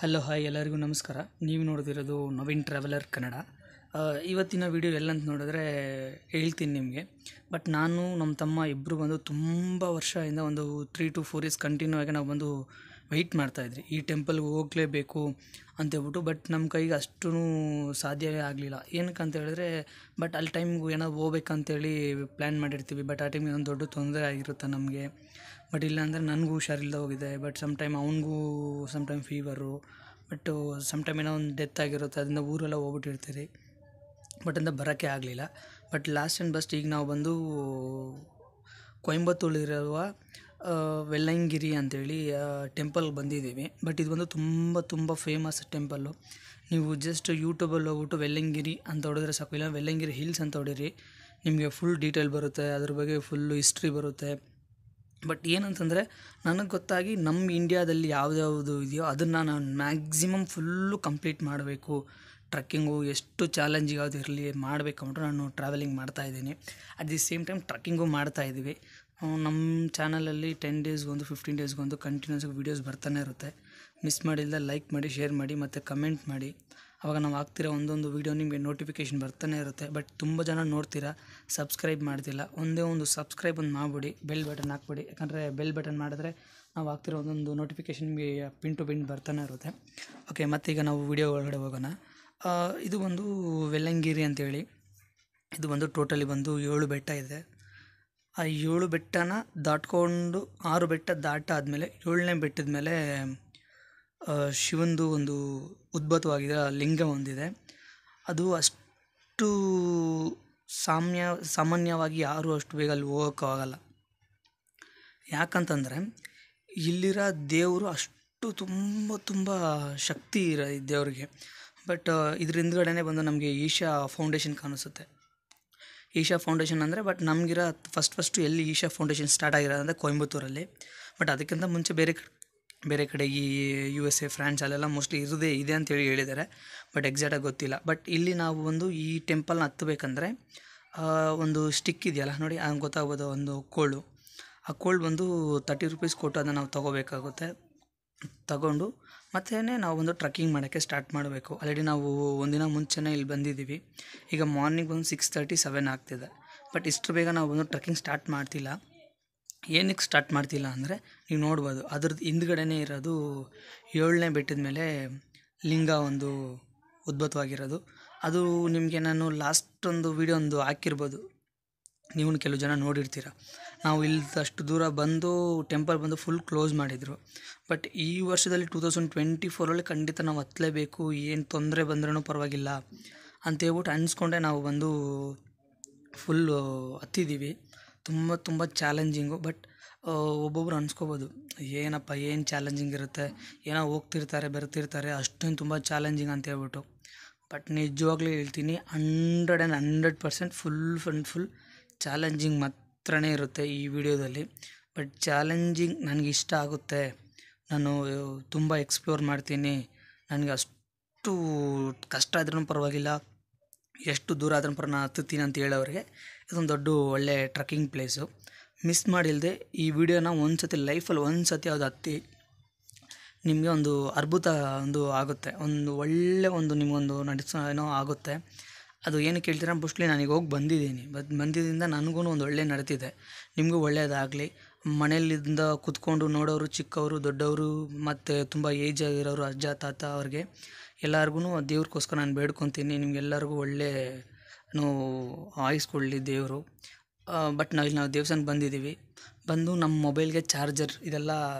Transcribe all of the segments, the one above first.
Hello hi ಎಲ್ಲರಿಗೂ ನಮಸ್ಕಾರ. ನೀವು ನೋಡ್ತಿರೋದು ನವೀನ್ ಟ್ರಾವೆಲರ್ ಕನ್ನಡ. ಇವತ್ತಿನ ವಿಡಿಯೋ ಎಲ್ಲಂತ ನೋಡಿದ್ರೆ ಹೇಳ್ತೀನಿ ನಿಮಗೆ. ಬಟ್ ನಾನು ನಮ್ಮ ತಮ್ಮ ಇಬ್ಬರು ಬಂದು ತುಂಬ ವರ್ಷದಿಂದ ಒಂದು 3 to 4 ಇಯರ್ಸ್ ಕಂಟಿನ್ಯೂ ಆಗಿ ನಾವು ಬಂದು ವೆಯ್ಟ್ ಮಾಡ್ತಾಯಿದ್ರಿ ಈ ಟೆಂಪಲ್ಗೆ ಹೋಗಲೇಬೇಕು ಅಂತೇಳ್ಬಿಟ್ಟು. ಬಟ್ ನಮ್ಮ ಕೈಗೆ ಅಷ್ಟೂ ಸಾಧ್ಯವೇ ಆಗಲಿಲ್ಲ. ಏನಕ್ಕೆ ಅಂತ ಹೇಳಿದ್ರೆ ಬಟ್ ಅಲ್ಲಿ ಟೈಮ್ಗೆ ಏನೋ ಹೋಗ್ಬೇಕಂತೇಳಿ ಪ್ಲ್ಯಾನ್ ಮಾಡಿರ್ತೀವಿ. ಬಟ್ ಆ ಟೈಮಿಗೆ ಒಂದು ದೊಡ್ಡ ತೊಂದರೆ ಆಗಿರುತ್ತೆ ನಮಗೆ. ಬಟ್ ಇಲ್ಲಾಂದರೆ ನನಗೂ ಹುಷಾರಿಲ್ಲದೆ ಹೋಗಿದೆ. ಬಟ್ ಸಮ್ಟೈಮ್ ಅವನಿಗೂ ಸಮ್ಟೈಮ್ ಫೀವರು. ಬಟ್ಟು ಸಮ್ಟೈಮ್ ಏನೋ ಒಂದು ಡೆತ್ ಆಗಿರುತ್ತೆ, ಅದರಿಂದ ಊರೆಲ್ಲ ಹೋಗ್ಬಿಟ್ಟಿರ್ತೀರಿ. ಬಟ್ ಅಂತ ಬರೋಕ್ಕೆ ಆಗಲಿಲ್ಲ. ಬಟ್ ಲಾಸ್ಟ್ ಆ್ಯಂಡ್ ಬೆಸ್ಟ್ ಈಗ ನಾವು ಬಂದು ಕೊಯಂಬತ್ತೂರಲ್ಲಿರುವ ವೆಲ್ಲಂಗಿರಿ ಅಂಥೇಳಿ ಟೆಂಪಲ್ಗೆ ಬಂದಿದ್ದೀವಿ. ಬಟ್ ಇದು ಬಂದು ತುಂಬ ಫೇಮಸ್ ಟೆಂಪಲ್ಲು. ನೀವು ಜಸ್ಟ್ ಯೂಟ್ಯೂಬಲ್ಲಿ ಹೋಗ್ಬಿಟ್ಟು ವೆಲ್ಲಂಗಿರಿ ಅಂತ ಹೊಡೆದ್ರೆ ಸಾಕು, ಇಲ್ಲ ವೆಲ್ಲಂಗಿರಿ ಹಿಲ್ಸ್ ಅಂತ ಹೊಡೀರಿ, ನಿಮಗೆ ಫುಲ್ ಡೀಟೇಲ್ ಬರುತ್ತೆ, ಅದ್ರ ಬಗ್ಗೆ ಫುಲ್ಲು ಹಿಸ್ಟ್ರಿ ಬರುತ್ತೆ. ಬಟ್ ಏನಂತಂದರೆ ನನಗೆ ಗೊತ್ತಾಗಿ ನಮ್ಮ ಇಂಡಿಯಾದಲ್ಲಿ ಯಾವ್ದ್ಯಾವುದು ಇದೆಯೋ ಅದನ್ನು ನಾನು ಮ್ಯಾಕ್ಸಿಮಮ್ ಫುಲ್ಲು ಕಂಪ್ಲೀಟ್ ಮಾಡಬೇಕು. ಟ್ರಕ್ಕಿಂಗು ಎಷ್ಟು ಚಾಲೆಂಜಿಗೆ ಯಾವುದು ಇರಲಿ ಮಾಡಬೇಕಂಬಿಟ್ಟು ನಾನು ಟ್ರಾವೆಲಿಂಗ್ ಮಾಡ್ತಾಯಿದ್ದೀನಿ. At the same time trekking ಮಾಡ್ತಾಯಿದ್ದೀವಿ. ನಮ್ಮ ಚಾನಲಲ್ಲಿ 10 ಡೇಸ್ಗೊಂದು 15 ಡೇಸ್ಗೊಂದು ಕಂಟಿನ್ಯೂಸ್ ವೀಡಿಯೋಸ್ ಬರ್ತಾನೆ ಇರುತ್ತೆ. ಮಿಸ್ ಮಾಡಿಲ್ಲದೆ ಲೈಕ್ ಮಾಡಿ, ಶೇರ್ ಮಾಡಿ ಮತ್ತು ಕಮೆಂಟ್ ಮಾಡಿ. ಆವಾಗ ನಾವು ಹಾಕ್ತಿರೋ ಒಂದೊಂದು ವೀಡಿಯೋ ನಿಮಗೆ ನೋಟಿಫಿಕೇಷನ್ ಬರ್ತಾನೆ ಇರುತ್ತೆ. ಬಟ್ ತುಂಬ ಜನ ನೋಡ್ತೀರಾ, ಸಬ್ಸ್ಕ್ರೈಬ್ ಮಾಡ್ತಿಲ್ಲ. ಒಂದೇ ಒಂದು ಸಬ್ಸ್ಕ್ರೈಬ್ ಒಂದು ಮಾಡಿಬಿಡಿ, ಬೆಲ್ ಬಟನ್ ಹಾಕ್ಬಿಡಿ. ಯಾಕಂದರೆ ಬೆಲ್ ಬಟನ್ ಮಾಡಿದ್ರೆ ನಾವು ಹಾಕ್ತಿರೋ ಒಂದೊಂದು ನೋಟಿಫಿಕೇಷನ್ ನಿಮಗೆ ಪಿನ್ ಟು ಪಿನ್ ಬರ್ತಾನೆ ಇರುತ್ತೆ. ಓಕೆ, ಮತ್ತೀಗ ನಾವು ವೀಡಿಯೋ ಒಳಗಡೆ ಹೋಗೋಣ. ಇದು ಒಂದು ವೆಲ್ಲಂಗಿರಿ ಅಂತೇಳಿ. ಇದು ಒಂದು ಟೋಟಲಿ ಬಂದು 7 ಬೆಟ್ಟ ಇದೆ. ಆ 7 ಬೆಟ್ಟನ ದಾಟ್ಕೊಂಡು 6 ಬೆಟ್ಟ ದಾಟಾದಮೇಲೆ 7ನೇ ಬೆಟ್ಟದ ಮೇಲೆ ಶಿವಂದು ಒಂದು ಉದ್ಭವವಾಗಿದೆ ಲಿಂಗ ಹೊಂದಿದೆ. ಅದು ಅಷ್ಟು ಸಾಮಾನ್ಯವಾಗಿ ಯಾರೂ ಅಷ್ಟು ಬೇಗ ಅಲ್ಲಿ ಹೋಗೋಕ್ಕಾಗಲ್ಲ. ಯಾಕಂತಂದರೆ ಇಲ್ಲಿರೋ ದೇವರು ಅಷ್ಟು ತುಂಬ ಶಕ್ತಿ ಇರೋ ಈ ದೇವ್ರಿಗೆ. ಬಟ್ ಇದ್ರ ಹಿಂದ್ಗಡೆನೇ ಬಂದು ನಮಗೆ ಈಶಾ ಫೌಂಡೇಶನ್ ಕಾಣಿಸುತ್ತೆ. ಈಶಾ ಫೌಂಡೇಶನ್ ಅಂದರೆ ಬಟ್ ನಮಗಿರೋ ಫಸ್ಟು ಎಲ್ಲಿ ಈಶಾ ಫೌಂಡೇಶನ್ ಸ್ಟಾರ್ಟ್ ಆಗಿರೋದಂದರೆ ಕೊಯಂಬತ್ತೂರಲ್ಲಿ. ಬಟ್ ಅದಕ್ಕಿಂತ ಮುಂಚೆ ಬೇರೆ ಕಡೆ ಈ USA, ಫ್ರಾನ್ಸ್ ಅಲ್ಲೆಲ್ಲ ಮೋಸ್ಟ್ಲಿ ಇದೆ ಅಂತೇಳಿ ಹೇಳಿದ್ದಾರೆ. ಬಟ್ ಎಕ್ಸಾಕ್ಟಾಗಿ ಗೊತ್ತಿಲ್ಲ. ಬಟ್ ಇಲ್ಲಿ ನಾವು ಒಂದು ಈ ಟೆಂಪಲ್ನ ಹತ್ತಬೇಕಂದ್ರೆ ಒಂದು ಸ್ಟಿಕ್ ಇದೆಯಲ್ಲ ನೋಡಿ, ಗೊತ್ತಾಗ್ಬೋದು, ಒಂದು ಕೋಳು. ಆ ಕೋಳು ಬಂದು 30 ರೂಪೀಸ್ ಕೊಟ್ಟು ಅದನ್ನು ನಾವು ತೊಗೋಬೇಕಾಗುತ್ತೆ. ತಗೊಂಡು ಮತ್ತೆ ನಾವು ಒಂದು ಟ್ರಕ್ಕಿಂಗ್ ಮಾಡೋಕ್ಕೆ ಸ್ಟಾರ್ಟ್ ಮಾಡಬೇಕು. ಆಲ್ರೆಡಿ ನಾವು ಒಂದಿನ ಮುಂಚೆನೇ ಇಲ್ಲಿ ಬಂದಿದ್ದೀವಿ. ಈಗ ಮಾರ್ನಿಂಗ್ ಒಂದು 6:30, 7 ಆಗ್ತಿದೆ. ಬಟ್ ಇಷ್ಟು ಬೇಗ ನಾವು ಒಂದು ಟ್ರಕ್ಕಿಂಗ್ ಸ್ಟಾರ್ಟ್ ಮಾಡ್ತಿಲ್ಲ. ಏನಕ್ಕೆ ಸ್ಟಾರ್ಟ್ ಮಾಡ್ತಿಲ್ಲ ಅಂದರೆ ನೀವು ನೋಡ್ಬೋದು, ಅದ್ರದ್ದು ಹಿಂದ್ಗಡೆನೇ ಇರೋದು 7ನೇ ಬೆಟ್ಟದ ಮೇಲೆ ಲಿಂಗ ಒಂದು ಉದ್ಭವವಾಗಿರೋದು. ಅದು ನಿಮಗೆ ನಾನು ಲಾಸ್ಟ್ ಒಂದು ವೀಡಿಯೋ ಒಂದು ಹಾಕಿರ್ಬೋದು, ನೀವು ಕೆಲವು ಜನ ನೋಡಿರ್ತೀರ. ನಾವು ಇಲ್ಲದಷ್ಟು ದೂರ ಬಂದು ಟೆಂಪಲ್ ಬಂದು ಫುಲ್ ಕ್ಲೋಸ್ ಮಾಡಿದರು. ಬಟ್ ಈ ವರ್ಷದಲ್ಲಿ 2024 ಖಂಡಿತ ನಾವು ಹತ್ತಲೇಬೇಕು, ಏನು ತೊಂದರೆ ಬಂದ್ರೂ ಪರವಾಗಿಲ್ಲ ಅಂತೇಳ್ಬಿಟ್ಟು ಅನ್ಸ್ಕೊಂಡೆ ನಾವು ಬಂದು ಫುಲ್ಲು ಹತ್ತಿದ್ದೀವಿ. ತುಂಬ ಚಾಲೆಂಜಿಂಗು. ಬಟ್ ಒಬ್ಬೊಬ್ರು ಅನ್ಸ್ಕೋಬೋದು, ಏನಪ್ಪ ಏನು ಚಾಲೆಂಜಿಂಗ್ ಇರುತ್ತೆ, ಏನೋ ಹೋಗ್ತಿರ್ತಾರೆ ಬರ್ತಿರ್ತಾರೆ, ಅಷ್ಟೊಂದು ತುಂಬ ಚಾಲೆಂಜಿಂಗ್ ಅಂತ ಹೇಳ್ಬಿಟ್ಟು. ಬಟ್ ನಿಜವಾಗ್ಲೂ ಹೇಳ್ತೀನಿ, 100% ಫುಲ್ ಚಾಲೆಂಜಿಂಗ್ ಮಾತ್ರನೇ ಇರುತ್ತೆ ಈ ವಿಡಿಯೋದಲ್ಲಿ. ಬಟ್ ಚಾಲೆಂಜಿಂಗ್ ನನಗೆ ಇಷ್ಟ ಆಗುತ್ತೆ, ನಾನು ತುಂಬ ಎಕ್ಸ್ಪ್ಲೋರ್ ಮಾಡ್ತೀನಿ, ನನಗೆ ಅಷ್ಟು ಕಷ್ಟ ಆದ್ರೂ ಪರವಾಗಿಲ್ಲ, ಎಷ್ಟು ದೂರ ಆದ್ರೂ ನಾನು ಹತ್ತುತ್ತೀನಿ ಅಂತ ಹೇಳೋರಿಗೆ ಇದೊಂದು ದೊಡ್ಡ ಒಳ್ಳೆ ಟ್ರಕ್ಕಿಂಗ್ ಪ್ಲೇಸು. ಮಿಸ್ ಮಾಡಿಲ್ಲದೆ ಈ ವಿಡಿಯೋನ ಲೈಫಲ್ಲಿ ಒಂದು ಸತಿ ಅದು ಹತ್ತಿ ನಿಮಗೆ ಒಂದು ಅದ್ಭುತ ಒಂದು ಆಗುತ್ತೆ, ಒಂದು ಒಳ್ಳೆ ಒಂದು ನಿಮಗೊಂದು ಏನೋ ಆಗುತ್ತೆ. ಅದು ಏನಕ್ಕೆ ಹೇಳ್ತೀರಾ, ಮೋಸ್ಟ್ಲಿ ನಾನೀಗ ಹೋಗಿ ಬಂದಿದ್ದರಿಂದ ನನಗೂ ಒಂದು ಒಳ್ಳೆ ನಡೀತಿದೆ. ನಿಮಗೂ ಒಳ್ಳೆಯದಾಗಲಿ. ಮನೆಯಲ್ಲಿಂದ ಕೂತ್ಕೊಂಡು ನೋಡೋರು, ಚಿಕ್ಕವರು ದೊಡ್ಡವರು ಮತ್ತು ತುಂಬ ಏಜ್ ಆಗಿರೋರು, ಅಜ್ಜ ತಾತ ಅವ್ರಿಗೆ ಎಲ್ಲರಿಗೂ ದೇವ್ರಿಗೋಸ್ಕರ ನಾನು ಬೇಡ್ಕೊತೀನಿ, ನಿಮಗೆಲ್ಲರಿಗೂ ಒಳ್ಳೆ ಆಯಿಸ್ಕೊಳ್ಳಿ ದೇವರು. ಬಟ್ ನಾವು ದೇವಸ್ಥಾನಕ್ಕೆ ಬಂದು ನಮ್ಮ ಮೊಬೈಲ್ಗೆ ಚಾರ್ಜರ್ ಇದೆಲ್ಲ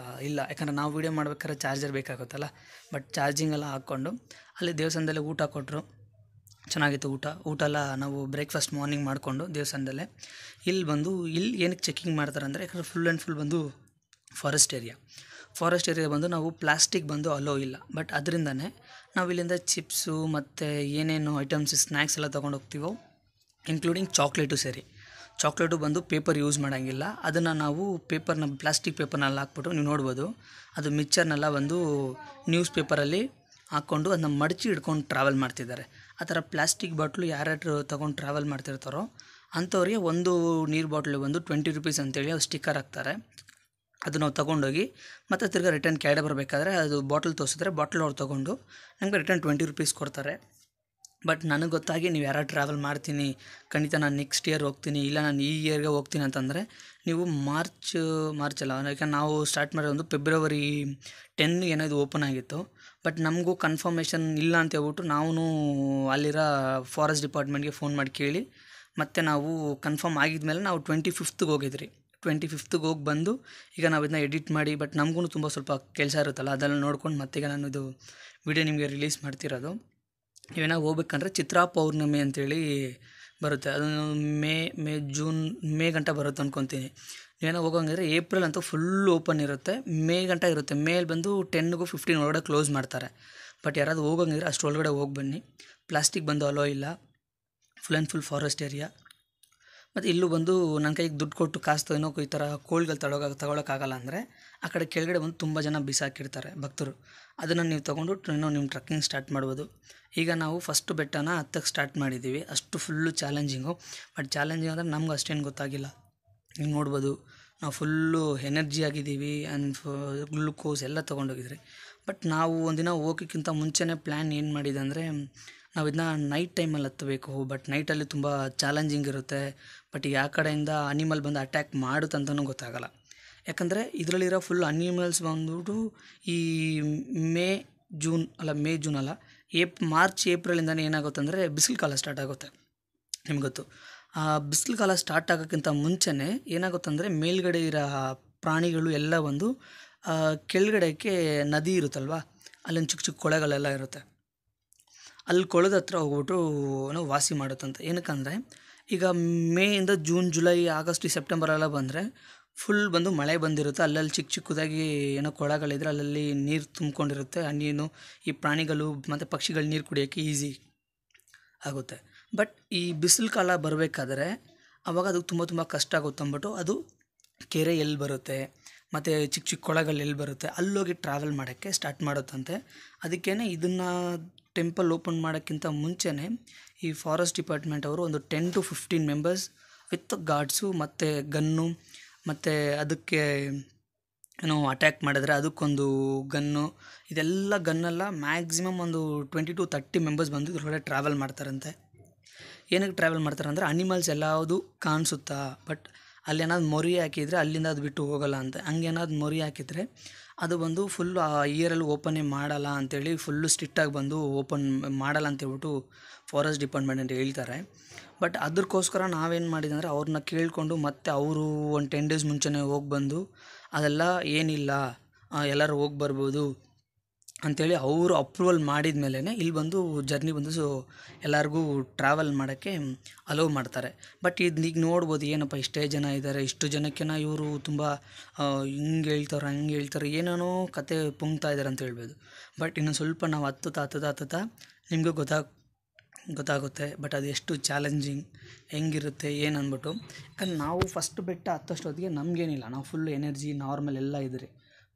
ಇಲ್ಲ, ಯಾಕಂದರೆ ನಾವು ವೀಡಿಯೋ ಮಾಡ್ಬೇಕಾದ್ರೆ ಚಾರ್ಜರ್ ಬೇಕಾಗುತ್ತಲ್ಲ. ಬಟ್ ಚಾರ್ಜಿಂಗೆಲ್ಲ ಹಾಕ್ಕೊಂಡು ಅಲ್ಲಿ ದೇವಸ್ಥಾನದಲ್ಲೇ ಊಟ ಕೊಟ್ಟರು, ಚೆನ್ನಾಗಿತ್ತು ಊಟ ಎಲ್ಲ. ನಾವು ಬ್ರೇಕ್ಫಾಸ್ಟ್ ಮಾರ್ನಿಂಗ್ ಮಾಡಿಕೊಂಡು ದೇವಸ್ಥಾನದಲ್ಲೇ ಇಲ್ಲಿ ಏನಕ್ಕೆ ಚೆಕಿಂಗ್ ಮಾಡ್ತಾರೆ ಅಂದರೆ, ಯಾಕಂದರೆ ಫುಲ್ ಬಂದು ಫಾರೆಸ್ಟ್ ಏರಿಯಾ ಬಂದು ನಾವು ಪ್ಲಾಸ್ಟಿಕ್ ಬಂದು ಅಲೋ ಇಲ್ಲ. ಬಟ್ ಅದರಿಂದನೇ ನಾವು ಇಲ್ಲಿಂದ ಚಿಪ್ಸು ಮತ್ತು ಏನೇನು ಐಟಮ್ಸ್ ಸ್ನ್ಯಾಕ್ಸ್ ಎಲ್ಲ ತೊಗೊಂಡು ಹೋಗ್ತೀವೋ, ಇನ್ಕ್ಲೂಡಿಂಗ್ ಚಾಕ್ಲೇಟು ಸೇರಿ. ಚಾಕ್ಲೇಟು ಬಂದು ಪೇಪರ್ ಯೂಸ್ ಮಾಡೋಂಗಿಲ್ಲ, ಅದನ್ನು ನಾವು ಪ್ಲಾಸ್ಟಿಕ್ ಪೇಪರ್ನಲ್ಲಿ ಹಾಕ್ಬಿಟ್ಟು, ನೀವು ನೋಡ್ಬೋದು, ಅದು ಮಿಕ್ಚರ್ನೆಲ್ಲ ಒಂದು ನ್ಯೂಸ್ ಪೇಪರಲ್ಲಿ ಹಾಕ್ಕೊಂಡು ಅದನ್ನ ಮಡಚಿ ಹಿಡ್ಕೊಂಡು ಟ್ರಾವೆಲ್ ಮಾಡ್ತಿದ್ದಾರೆ. ಆ ಥರ ಪ್ಲಾಸ್ಟಿಕ್ ಬಾಟ್ಲು ಯಾರ್ಯಾರು ತೊಗೊಂಡು ಟ್ರಾವೆಲ್ ಮಾಡ್ತಿರ್ತಾರೋ ಅಂಥವ್ರಿಗೆ ಒಂದು ನೀರು ಬಾಟ್ಲಿಗೆ ಬಂದು 20 ರೂಪೀಸ್ ಅಂತೇಳಿ ಅವ್ರು ಸ್ಟಿಕ್ಕರ್ ಹಾಕ್ತಾರೆ. ಅದು ನಾವು ತೊಗೊಂಡೋಗಿ ಮತ್ತು ತಿರ್ಗಿ ರಿಟರ್ನ್ ಕೆಳಗಡೆ ಬರಬೇಕಾದ್ರೆ ಅದು ಬಾಟಲ್ ತೋರಿಸಿದ್ರೆ ಬಾಟಲ್ ಅವ್ರು ತೊಗೊಂಡು ನಮಗೆ ರಿಟರ್ನ್ 20 ರೂಪೀಸ್ ಕೊಡ್ತಾರೆ. ಬಟ್ ನನಗೆ ಗೊತ್ತಾಗಿ ನೀವು ಯಾರು ಟ್ರಾವೆಲ್ ಮಾಡ್ತೀನಿ, ಖಂಡಿತ ನಾನು ನೆಕ್ಸ್ಟ್ ಇಯರ್ ಹೋಗ್ತೀನಿ, ಇಲ್ಲ ನಾನು ಈ ಇಯರ್ಗೆ ಹೋಗ್ತೀನಿ ಅಂತಂದರೆ ನೀವು ಮಾರ್ಚ್ ಅಲ್ಲ, ಯಾಕಂದ್ರೆ ನಾವು ಸ್ಟಾರ್ಟ್ ಮಾಡಿರೋ ಒಂದು ಫೆಬ್ರವರಿ 10 ಏನೋ ಇದು ಓಪನ್ ಆಗಿತ್ತು. ಬಟ್ ನಮಗೂ ಕನ್ಫರ್ಮೇಷನ್ ಇಲ್ಲ ಅಂತ ಹೇಳ್ಬಿಟ್ಟು ನಾವು ಅಲ್ಲಿರೋ ಫಾರೆಸ್ಟ್ ಡಿಪಾರ್ಟ್ಮೆಂಟ್ಗೆ ಫೋನ್ ಮಾಡಿ ಕೇಳಿ ಮತ್ತು ನಾವು ಕನ್ಫರ್ಮ್ ಆಗಿದ್ಮೇಲೆ ನಾವು 25th ಹೋಗಿದ್ರಿ. 25th ಹೋಗಿ ಬಂದು ಈಗ ನಾವು ಇದನ್ನ ಎಡಿಟ್ ಮಾಡಿ, ಬಟ್ ನಮಗೂ ತುಂಬ ಸ್ವಲ್ಪ ಕೆಲಸ ಇರುತ್ತಲ್ಲ, ಅದೆಲ್ಲ ನೋಡ್ಕೊಂಡು ಮತ್ತೀಗ ನಾನು ಇದು ವಿಡಿಯೋ ನಿಮಗೆ ರಿಲೀಸ್ ಮಾಡ್ತಿರೋದು. ನೀವೇನಾಗ ಹೋಗ್ಬೇಕಂದ್ರೆ ಚಿತ್ರಾ ಪೌರ್ಣಮಿ ಅಂತೇಳಿ ಬರುತ್ತೆ, ಅದು ಮೇ ಗಂಟ ಬರುತ್ತೆ ಅಂದ್ಕೊತೀನಿ. ನೀವೇನೋ ಹೋಗೋಂಗಿದ್ರೆ ಏಪ್ರಿಲ್ ಅಂತೂ ಫುಲ್ ಓಪನ್ ಇರುತ್ತೆ, ಮೇ ಗಂಟ ಇರುತ್ತೆ. ಮೇಲ್ ಬಂದು 10 15 ಒಳಗಡೆ ಕ್ಲೋಸ್ ಮಾಡ್ತಾರೆ. ಬಟ್ ಯಾರಾದರೂ ಹೋಗೋಂಗಿದ್ರೆ ಅಷ್ಟು ಒಳಗಡೆ ಹೋಗಿ ಬನ್ನಿ. ಪ್ಲಾಸ್ಟಿಕ್ ಬಂದು ಅಲೋ ಇಲ್ಲ, full and full forest area. ಮತ್ತು ಇಲ್ಲೂ ಬಂದು ನನ್ನ ಕೈಗೆ ದುಡ್ಡು ಕೊಟ್ಟು ಕಾಸ್ತು ಏನೋ ಈ ಥರ ಕೋಲ್ಗಳು ತಗೊಳಕ್ಕಾಗಲ್ಲ ಅಂದರೆ ಆ ಕಡೆ ಕೆಳಗಡೆ ಬಂದು ತುಂಬ ಜನ ಬಿಸಾಕಿರ್ತಾರೆ ಭಕ್ತರು, ಅದನ್ನು ನೀವು ತೊಗೊಂಡು ನಿಮ್ಮ ಟ್ರಕ್ಕಿಂಗ್ ಸ್ಟಾರ್ಟ್ ಮಾಡ್ಬೋದು. ಈಗ ನಾವು ಫಸ್ಟು ಬೆಟ್ಟನ ಹತ್ತಕ್ಕೆ ಸ್ಟಾರ್ಟ್ ಮಾಡಿದ್ದೀವಿ, ಅಷ್ಟು ಫುಲ್ಲು ಚಾಲೆಂಜಿಂಗು. ಬಟ್ ಚಾಲೆಂಜಿಂಗ್ ಅಂದರೆ ನಮ್ಗೆ ಅಷ್ಟೇನು ಗೊತ್ತಾಗಿಲ್ಲ. ನೀವು ನೋಡ್ಬೋದು ನಾವು ಫುಲ್ಲು ಎನರ್ಜಿ ಆಗಿದ್ದೀವಿ, ಆ್ಯಂಡ್ ಗ್ಲುಕೋಸ್ ಎಲ್ಲ ತೊಗೊಂಡೋಗಿದ್ರಿ. ಬಟ್ ನಾವು ಒಂದಿನ ಹೋಗೋಕ್ಕಿಂತ ಮುಂಚೆನೇ ಪ್ಲ್ಯಾನ್ ಏನು ಮಾಡಿದೆ ಅಂದರೆ ನಾವು ಇದನ್ನ ನೈಟ್ ಟೈಮಲ್ಲಿ ಹತ್ತಬೇಕು. ಬಟ್ ನೈಟಲ್ಲಿ ತುಂಬ ಚಾಲೆಂಜಿಂಗ್ ಇರುತ್ತೆ. ಬಟ್ ಯಾವ ಕಡೆಯಿಂದ ಅನಿಮಲ್ ಬಂದು ಅಟ್ಯಾಕ್ ಮಾಡುತ್ತಂತನೂ ಗೊತ್ತಾಗಲ್ಲ. ಯಾಕಂದರೆ ಇದರಲ್ಲಿರೋ ಫುಲ್ ಅನಿಮಲ್ಸ್ ಬಂದ್ಬಿಟ್ಟು ಈ ಮೇ ಜೂನ್ ಅಲ್ಲ, ಮಾರ್ಚ್ ಏಪ್ರಿಲಿಂದನೇ ಏನಾಗುತ್ತೆ ಅಂದರೆ ಬಿಸಿಲು ಕಾಲ ಸ್ಟಾರ್ಟ್ ಆಗುತ್ತೆ. ನಿಮ್ಗೆ ಗೊತ್ತು, ಆ ಬಿಸಿಲು ಕಾಲ ಸ್ಟಾರ್ಟ್ ಆಗೋಕ್ಕಿಂತ ಮುಂಚೆನೇ ಏನಾಗುತ್ತೆ ಅಂದರೆ ಮೇಲ್ಗಡೆ ಇರೋ ಪ್ರಾಣಿಗಳು ಎಲ್ಲ ಬಂದು ಕೆಳಗಡೆಗೆ ನದಿ ಇರುತ್ತಲ್ವ, ಅಲ್ಲೊಂದು ಚಿಕ್ಕ ಚಿಕ್ಕ ಕೊಳೆಗಳೆಲ್ಲ ಇರುತ್ತೆ, ಅಲ್ಲಿ ಕೊಳದ ಹತ್ರ ಹೋಗ್ಬಿಟ್ಟು ನಾವು ವಾಸಿ ಮಾಡುತ್ತಂತೆ. ಏನಕ್ಕಂದರೆ ಈಗ ಮೇಯಿಂದ ಜೂನ್ ಜುಲೈ ಆಗಸ್ಟ್ ಸೆಪ್ಟೆಂಬರೆಲ್ಲ ಬಂದರೆ ಫುಲ್ ಬಂದು ಮಳೆ ಬಂದಿರುತ್ತೆ, ಅಲ್ಲಲ್ಲಿ ಚಿಕ್ಕ ಚಿಕ್ಕದಾಗಿ ಏನೋ ಕೊಳಗಳಿದ್ರೆ ಅಲ್ಲಲ್ಲಿ ನೀರು ತುಂಬ್ಕೊಂಡಿರುತ್ತೆ. ಆ ನೀರು ಈ ಪ್ರಾಣಿಗಳು ಮತ್ತು ಪಕ್ಷಿಗಳು ನೀರು ಕುಡಿಯೋಕ್ಕೆ ಈಸಿ ಆಗುತ್ತೆ. ಬಟ್ ಈ ಬಿಸಿಲು ಕಾಲ ಬರಬೇಕಾದ್ರೆ ಆವಾಗ ಅದಕ್ಕೆ ತುಂಬ ತುಂಬ ಕಷ್ಟ ಆಗುತ್ತೆ ಅಂದ್ಬಿಟ್ಟು ಅದು ಕೆರೆ ಎಲ್ಲಿ ಬರುತ್ತೆ ಮತ್ತು ಚಿಕ್ಕ ಚಿಕ್ಕ ಕೊಳಗಳು ಎಲ್ಲಿ ಬರುತ್ತೆ ಅಲ್ಲೋಗಿ ಟ್ರಾವೆಲ್ ಮಾಡೋಕ್ಕೆ ಸ್ಟಾರ್ಟ್ ಮಾಡುತ್ತಂತೆ. ಅದಕ್ಕೇ ಇದನ್ನು ಟೆಂಪಲ್ ಓಪನ್ ಮಾಡೋಕ್ಕಿಂತ ಮುಂಚೆನೇ ಈ ಫಾರೆಸ್ಟ್ ಡಿಪಾರ್ಟ್ಮೆಂಟ್ ಅವರು ಒಂದು 10 to 15 ಮೆಂಬರ್ಸ್ ವಿತ್ ಗಾರ್ಡ್ಸು ಮತ್ತು ಗನ್ನು, ಮತ್ತು ಅದಕ್ಕೆ ಏನೋ ಅಟ್ಯಾಕ್ ಮಾಡಿದ್ರೆ ಅದಕ್ಕೊಂದು ಗನ್ನು, ಇದೆಲ್ಲ ಗನ್ನೆಲ್ಲ ಮ್ಯಾಕ್ಸಿಮಮ್ ಒಂದು 20 to 30 ಮೆಂಬರ್ಸ್ ಬಂದು ಇದ್ರೊಳಗಡೆ ಟ್ರಾವೆಲ್ ಮಾಡ್ತಾರಂತೆ. ಏನಕ್ಕೆ ಟ್ರಾವೆಲ್ ಮಾಡ್ತಾರೆ ಅಂದರೆ ಅನಿಮಲ್ಸ್ ಎಲ್ಲಾವುದು ಕಾಣಿಸುತ್ತಾ, ಬಟ್ ಅಲ್ಲೇನಾದ್ರು ಮೊರಿ ಹಾಕಿದರೆ ಅಲ್ಲಿಂದ ಅದು ಬಿಟ್ಟು ಹೋಗೋಲ್ಲ ಅಂತ. ಹಂಗೇನಾದ್ರು ಮೊರಿ ಹಾಕಿದರೆ ಅದು ಬಂದು ಫುಲ್ಲು ಆ ಇಯರಲ್ಲಿ ಓಪನ್ನೇ ಮಾಡಲ್ಲ ಅಂಥೇಳಿ ಫುಲ್ಲು ಸ್ಟ್ರಿಕ್ಟಾಗಿ ಬಂದು ಓಪನ್ ಮಾಡಲ್ಲ ಅಂತೇಳ್ಬಿಟ್ಟು ಫಾರೆಸ್ಟ್ ಡಿಪಾರ್ಟ್ಮೆಂಟ್ ಅಂತ ಹೇಳ್ತಾರೆ. ಬಟ್ ಅದಕ್ಕೋಸ್ಕರ ನಾವೇನು ಮಾಡಿದೆ ಅಂದರೆ ಅವ್ರನ್ನ ಕೇಳಿಕೊಂಡು ಮತ್ತೆ ಅವರು ಒಂದು 10 days ಮುಂಚೆನೇ ಹೋಗಿ ಬಂದು ಅದೆಲ್ಲ ಏನಿಲ್ಲ ಎಲ್ಲರೂ ಹೋಗಿ ಬರ್ಬೋದು ಅಂಥೇಳಿ ಅವರು ಅಪ್ರೂವಲ್ ಮಾಡಿದ ಮೇಲೇ ಇಲ್ಲಿ ಬಂದು ಜರ್ನಿ ಬಂದು ಎಲ್ಲರಿಗೂ ಟ್ರಾವೆಲ್ ಮಾಡೋಕ್ಕೆ ಅಲೋ ಮಾಡ್ತಾರೆ. ಬಟ್ ಈಗ ನೋಡ್ಬೋದು, ಏನಪ್ಪ ಇಷ್ಟೇ ಜನ ಇದ್ದಾರೆ, ಇಷ್ಟು ಜನಕ್ಕೆನ ಇವರು ತುಂಬ ಹಿಂಗೆ ಹೇಳ್ತಾರೆ ಹಂಗೆ ಹೇಳ್ತಾರೆ, ಏನೇನೋ ಕತೆ ಪುಂಗ್ತಾ ಇದ್ದಾರೆ ಅಂತ ಹೇಳ್ಬೋದು. ಬಟ್ ಇನ್ನು ಸ್ವಲ್ಪ ನಾವು ಹತ್ತುತ್ತಾ ನಿಮಗೂ ಗೊತ್ತಾಗುತ್ತೆ. ಬಟ್ ಅದು ಎಷ್ಟು ಚಾಲೆಂಜಿಂಗ್ ಹೆಂಗಿರುತ್ತೆ ಏನು ಅಂದ್ಬಿಟ್ಟು. ಯಾಕಂದ್ರೆ ನಾವು ಫಸ್ಟ್ ಬೆಟ್ಟ ಹತ್ತಷ್ಟೊತ್ತಿಗೆ ನಮಗೇನಿಲ್ಲ, ನಾವು ಫುಲ್ ಎನರ್ಜಿ ನಾರ್ಮಲ್ ಎಲ್ಲ ಇದ್ರಿ.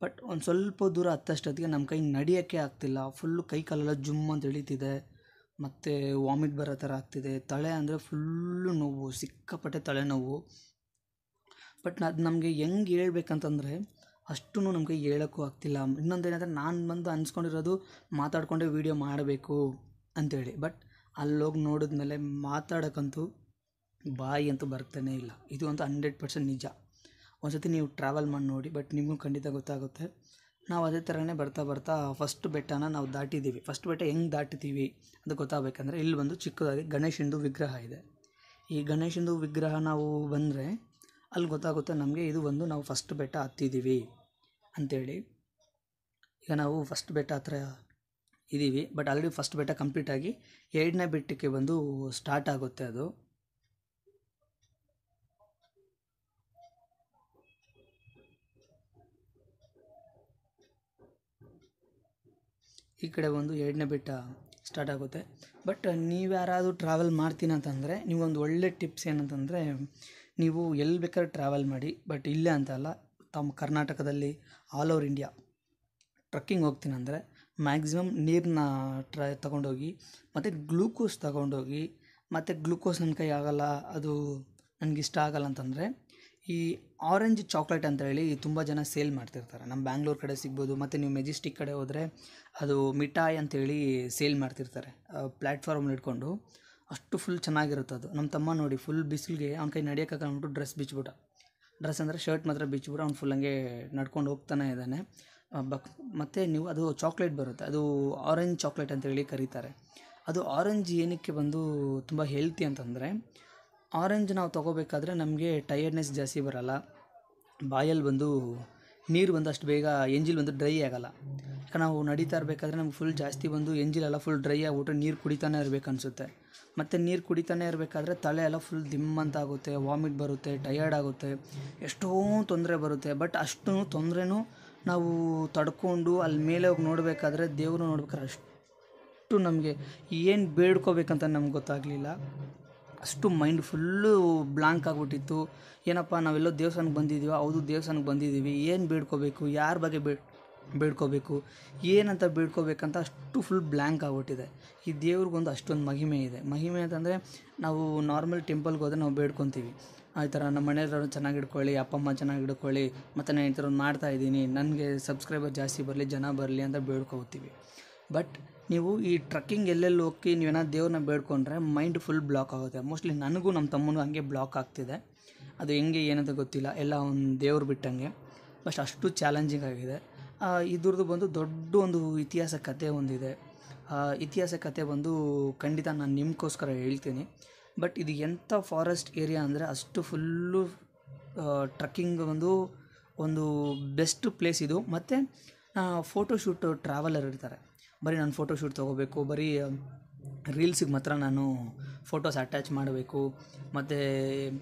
ಬಟ್ ಒಂದು ಸ್ವಲ್ಪ ದೂರ ಹತ್ತಷ್ಟೊತ್ತಿಗೆ ನಮ್ಮ ಕೈ ನಡೆಯೋಕ್ಕೆ ಆಗ್ತಿಲ್ಲ, ಫುಲ್ಲು ಕೈ ಕಾಲೆಲ್ಲ ಜುಮ್ ಅಂತ ಎಳೀತಿದೆ, ಮತ್ತು ವಾಮಿಟ್ ಬರೋ ಥರ ಆಗ್ತಿದೆ. ತಲೆ ಅಂದರೆ ಫುಲ್ಲು ನೋವು, ಸಿಕ್ಕಾಪಟ್ಟೆ ತಲೆನೋವು. ಬಟ್ ಅದು ನಮಗೆ ಹೆಂಗೆ ಹೇಳ್ಬೇಕಂತಂದರೆ ಅಷ್ಟೂ ನಮ್ಮ ಕೈ ಹೇಳೋಕ್ಕೂ ಆಗ್ತಿಲ್ಲ. ಇನ್ನೊಂದೇನೆಂದರೆ ನಾನು ಬಂದು ಅನ್ಸ್ಕೊಂಡಿರೋದು ಮಾತಾಡಿಕೊಂಡೇ ವೀಡಿಯೋ ಮಾಡಬೇಕು ಅಂಥೇಳಿ. ಬಟ್ ಅಲ್ಲೋಗಿ ನೋಡಿದ್ಮೇಲೆ ಮಾತಾಡೋಕ್ಕಂತೂ ಬಾಯಿ ಅಂತೂ ಬರ್ತಾನೇ ಇಲ್ಲ. ಇದು ಅಂತೂ 100% ನಿಜ. ಒಂದು ಸತಿ ನೀವು ಟ್ರಾವೆಲ್ ಮಾಡಿ ನೋಡಿ, ಬಟ್ ನಿಮಗೂ ಖಂಡಿತ ಗೊತ್ತಾಗುತ್ತೆ. ನಾವು ಅದೇ ಥರನೇ ಬರ್ತಾ ಫಸ್ಟ್ ಬೆಟ್ಟನ ನಾವು ದಾಟಿದ್ದೀವಿ. ಫಸ್ಟ್ ಬೆಟ್ಟ ಹೆಂಗೆ ದಾಟಿದ್ದೀವಿ ಅದು ಗೊತ್ತಾಗಬೇಕಂದ್ರೆ ಇಲ್ಲಿ ಒಂದು ಚಿಕ್ಕದಾಗಿ ಗಣೇಶಂದು ವಿಗ್ರಹ ಇದೆ. ಈ ಗಣೇಶಂದು ವಿಗ್ರಹ ನಾವು ಬಂದರೆ ಅಲ್ಲಿ ಗೊತ್ತಾಗುತ್ತೆ ನಮಗೆ ಇದು ಒಂದು ನಾವು ಫಸ್ಟ್ ಬೆಟ್ಟ ಹತ್ತಿದ್ದೀವಿ ಅಂಥೇಳಿ. ಈಗ ನಾವು ಫಸ್ಟ್ ಬೆಟ್ಟ ಹತ್ರ ಇದ್ದೀವಿ. ಬಟ್ ಆಲ್ರೆಡಿ ಫಸ್ಟ್ ಬೆಟ್ಟ ಕಂಪ್ಲೀಟಾಗಿ 2ನೇ ಬೆಟ್ಟಕ್ಕೆ ಬಂದು ಸ್ಟಾರ್ಟ್ ಆಗುತ್ತೆ. ಅದು ಈ ಕಡೆ ಒಂದು 2ನೇ ಬೆಟ್ಟ ಸ್ಟಾರ್ಟ್ ಆಗುತ್ತೆ. ಬಟ್ ನೀವು ಯಾರಾದರೂ ಟ್ರಾವೆಲ್ ಮಾಡ್ತೀನಿ ಅಂತಂದರೆ ನೀವೊಂದು ಒಳ್ಳೆ ಟಿಪ್ಸ್ ಏನಂತಂದರೆ, ನೀವು ಎಲ್ಲಿ ಬೇಕಾದ್ರೂ ಟ್ರಾವೆಲ್ ಮಾಡಿ, ಬಟ್ ಇಲ್ಲೇ ಅಂತ ಅಲ್ಲ, ತಮ್ಮ ಕರ್ನಾಟಕದಲ್ಲಿ ಆಲ್ ಓವರ್ ಇಂಡಿಯಾ ಟ್ರಕ್ಕಿಂಗ್ ಹೋಗ್ತೀನಿ ಅಂದರೆ ಮ್ಯಾಕ್ಸಿಮಮ್ ನೀರನ್ನ ತಗೊಂಡೋಗಿ, ಮತ್ತು ಗ್ಲೂಕೋಸ್ ತಗೊಂಡೋಗಿ. ಮತ್ತು ಗ್ಲೂಕೋಸ್ ನನ್ನ ಕೈ ಆಗಲ್ಲ, ಅದು ನನಗಿಷ್ಟ ಆಗಲ್ಲ ಅಂತಂದರೆ ಈ ಆರೆಂಜ್ ಚಾಕ್ಲೇಟ್ ಅಂತ ಹೇಳಿ ತುಂಬ ಜನ ಸೇಲ್ ಮಾಡ್ತಿರ್ತಾರೆ. ನಮ್ಮ ಬ್ಯಾಂಗ್ಳೂರ್ ಕಡೆ ಸಿಗ್ಬೋದು, ಮತ್ತು ನೀವು ಮೆಜೆಸ್ಟಿಕ್ ಕಡೆ ಹೋದರೆ ಅದು ಮಿಠಾಯಿ ಅಂತೇಳಿ ಸೇಲ್ ಮಾಡ್ತಿರ್ತಾರೆ ಪ್ಲ್ಯಾಟ್ಫಾರ್ಮಲ್ಲಿ ಇಟ್ಕೊಂಡು. ಅಷ್ಟು ಫುಲ್ ಚೆನ್ನಾಗಿರುತ್ತೆ ಅದು. ನಮ್ಮ ತಮ್ಮ ನೋಡಿ ಫುಲ್ ಬಿಸಿಲಿಗೆ ಅವ್ನ ಕೈ ನಡೆಯೋಕ್ಕಾಗಂಬಿಟ್ಟು ಡ್ರೆಸ್ ಅಂದರೆ ಶರ್ಟ್ ಮಾತ್ರ ಬಿಚ್ಚಿಬಿಟ್ಟು ಅವ್ನು ಫುಲ್ ಹಂಗೆ ನಡ್ಕೊಂಡು ಹೋಗ್ತಾನೆ ಇದ್ದಾನೆ. ಮತ್ತು ನೀವು ಅದು ಚಾಕ್ಲೇಟ್ ಬರುತ್ತೆ, ಅದು ಆರೆಂಜ್ ಚಾಕ್ಲೇಟ್ ಅಂತೇಳಿ ಕರೀತಾರೆ. ಅದು ಆರೆಂಜ್ ಏನಕ್ಕೆ ಬಂದು ತುಂಬ ಹೆಲ್ತಿ ಅಂತಂದರೆ, ಆರೆಂಜ್ ನಾವು ತೊಗೋಬೇಕಾದ್ರೆ ನಮಗೆ ಟಯರ್ಡ್ನೆಸ್ ಜಾಸ್ತಿ ಬರೋಲ್ಲ, ಬಾಯಲ್ಲಿ ಬಂದು ನೀರು ಬಂದು ಅಷ್ಟು ಬೇಗ ಎಂಜಿಲ್ ಬಂದು ಡ್ರೈ ಆಗೋಲ್ಲ. ಯಾಕೆ ನಾವು ನಡೀತಾ ಇರಬೇಕಾದ್ರೆ ನಮ್ಗೆ ಫುಲ್ ಜಾಸ್ತಿ ಬಂದು ಎಂಜಿಲೆಲ್ಲ ಫುಲ್ ಡ್ರೈ ಆಗಿಬಿಟ್ಟು ನೀರು ಕುಡಿತಾನೆ ಇರಬೇಕು ಅನಿಸುತ್ತೆ. ಮತ್ತು ನೀರು ಕುಡಿತಾನೆ ಇರಬೇಕಾದ್ರೆ ತಲೆ ಎಲ್ಲ ಫುಲ್ ದಿಮ್ಮಂತಾಗುತ್ತೆ, ವಾಮಿಟ್ ಬರುತ್ತೆ, ಟಯರ್ಡ್ ಆಗುತ್ತೆ, ಎಷ್ಟೋ ತೊಂದರೆ ಬರುತ್ತೆ. ಬಟ್ ಅಷ್ಟು ತೊಂದರೆನೂ ನಾವು ತಡ್ಕೊಂಡು ಅಲ್ಲಿ ಮೇಲೆ ಹೋಗಿ ನೋಡಬೇಕಾದ್ರೆ, ದೇವರು ನೋಡ್ಬೇಕಾದ್ರೆ ಅಷ್ಟು ನಮಗೆ ಏನು ಬೇಡ್ಕೋಬೇಕಂತ ನಮ್ಗೆ ಗೊತ್ತಾಗಲಿಲ್ಲ. ಅಷ್ಟು ಮೈಂಡ್ ಫುಲ್ಲು ಬ್ಲಾಂಕ್ ಆಗಿಬಿಟ್ಟಿತ್ತು. ಏನಪ್ಪ ನಾವೆಲ್ಲೋ ದೇವಸ್ಥಾನಕ್ಕೆ ಬಂದಿದ್ದೀವ, ಹೌದು ದೇವಸ್ಥಾನಕ್ಕೆ ಬಂದಿದ್ದೀವಿ, ಏನು ಬೇಡ್ಕೋಬೇಕು, ಯಾರ ಬಗ್ಗೆ ಬೇಡ್ಕೋಬೇಕು, ಏನಂತ ಬೇಡ್ಕೋಬೇಕಂತ ಅಷ್ಟು ಫುಲ್ ಬ್ಲ್ಯಾಂಕ್ ಆಗಿಬಿಟ್ಟಿದೆ. ಈ ದೇವ್ರಿಗೊಂದು ಅಷ್ಟೊಂದು ಮಹಿಮೆ ಇದೆ. ಮಹಿಮೆ ಅಂತಂದರೆ ನಾವು ನಾರ್ಮಲ್ ಟೆಂಪಲ್ಗೆ ಹೋದರೆ ನಾವು ಬೇಡ್ಕೊತೀವಿ, ಈ ಥರ ನಮ್ಮ ಮನೆಯವ್ರನ್ನ ಚೆನ್ನಾಗಿ ಹಿಡ್ಕೊಳ್ಳಿ, ಅಪ್ಪ ಅಮ್ಮ ಚೆನ್ನಾಗಿ ಹಿಡ್ಕೊಳ್ಳಿ, ಮತ್ತು ನಾನು ಈ ಥರ ಮಾಡ್ತಾಯಿದ್ದೀನಿ, ನನಗೆ ಸಬ್ಸ್ಕ್ರೈಬರ್ ಜಾಸ್ತಿ ಬರಲಿ, ಜನ ಬರಲಿ ಅಂತ ಬೇಡ್ಕೋತೀವಿ. ಬಟ್ ನೀವು ಈ ಟ್ರಕ್ಕಿಂಗ್ ಎಲ್ಲೆಲ್ಲಿ ಹೋಗಿ ನೀವೇನಾದ್ರು ದೇವ್ರನ್ನ ಬೇಡ್ಕೊಂಡ್ರೆ ಮೈಂಡ್ ಫುಲ್ ಬ್ಲಾಕ್ ಆಗುತ್ತೆ. ಮೋಸ್ಟ್ಲಿ ನನಗೂ ನಮ್ಮ ತಮ್ಮನಿಗೂ ಹಂಗೆ ಬ್ಲಾಕ್ ಆಗ್ತಿದೆ. ಅದು ಹೆಂಗೆ ಏನಂತ ಗೊತ್ತಿಲ್ಲ, ಎಲ್ಲ ಒಂದು ದೇವ್ರು ಬಿಟ್ಟಂಗೆ. ಬಟ್ ಅಷ್ಟು ಚಾಲೆಂಜಿಂಗ್ ಆಗಿದೆ. ಇದ್ರದ್ದು ಬಂದು ದೊಡ್ಡ ಒಂದು ಇತಿಹಾಸ ಕಥೆ ಒಂದಿದೆ. ಇತಿಹಾಸ ಕಥೆ ಬಂದು ಖಂಡಿತ ನಾನು ನಿಮಗೋಸ್ಕರ ಹೇಳ್ತೀನಿ. ಬಟ್ ಇದು ಎಂಥ ಫಾರೆಸ್ಟ್ ಏರಿಯಾ ಅಂದರೆ ಅಷ್ಟು ಫುಲ್ಲು ಟ್ರಕ್ಕಿಂಗ್ ಒಂದು ಬೆಸ್ಟ್ ಪ್ಲೇಸ್ ಇದು. ಮತ್ತು ಫೋಟೋಶೂಟ್ ಟ್ರಾವೆಲರ್ ಇರ್ತಾರೆ, ಬರೀ ನಾನು ಫೋಟೋಶೂಟ್ ತೊಗೋಬೇಕು, ಬರೀ ರೀಲ್ಸಿಗೆ ಮಾತ್ರ ನಾನು ಫೋಟೋಸ್ ಅಟ್ಯಾಚ್ ಮಾಡಬೇಕು, ಮತ್ತು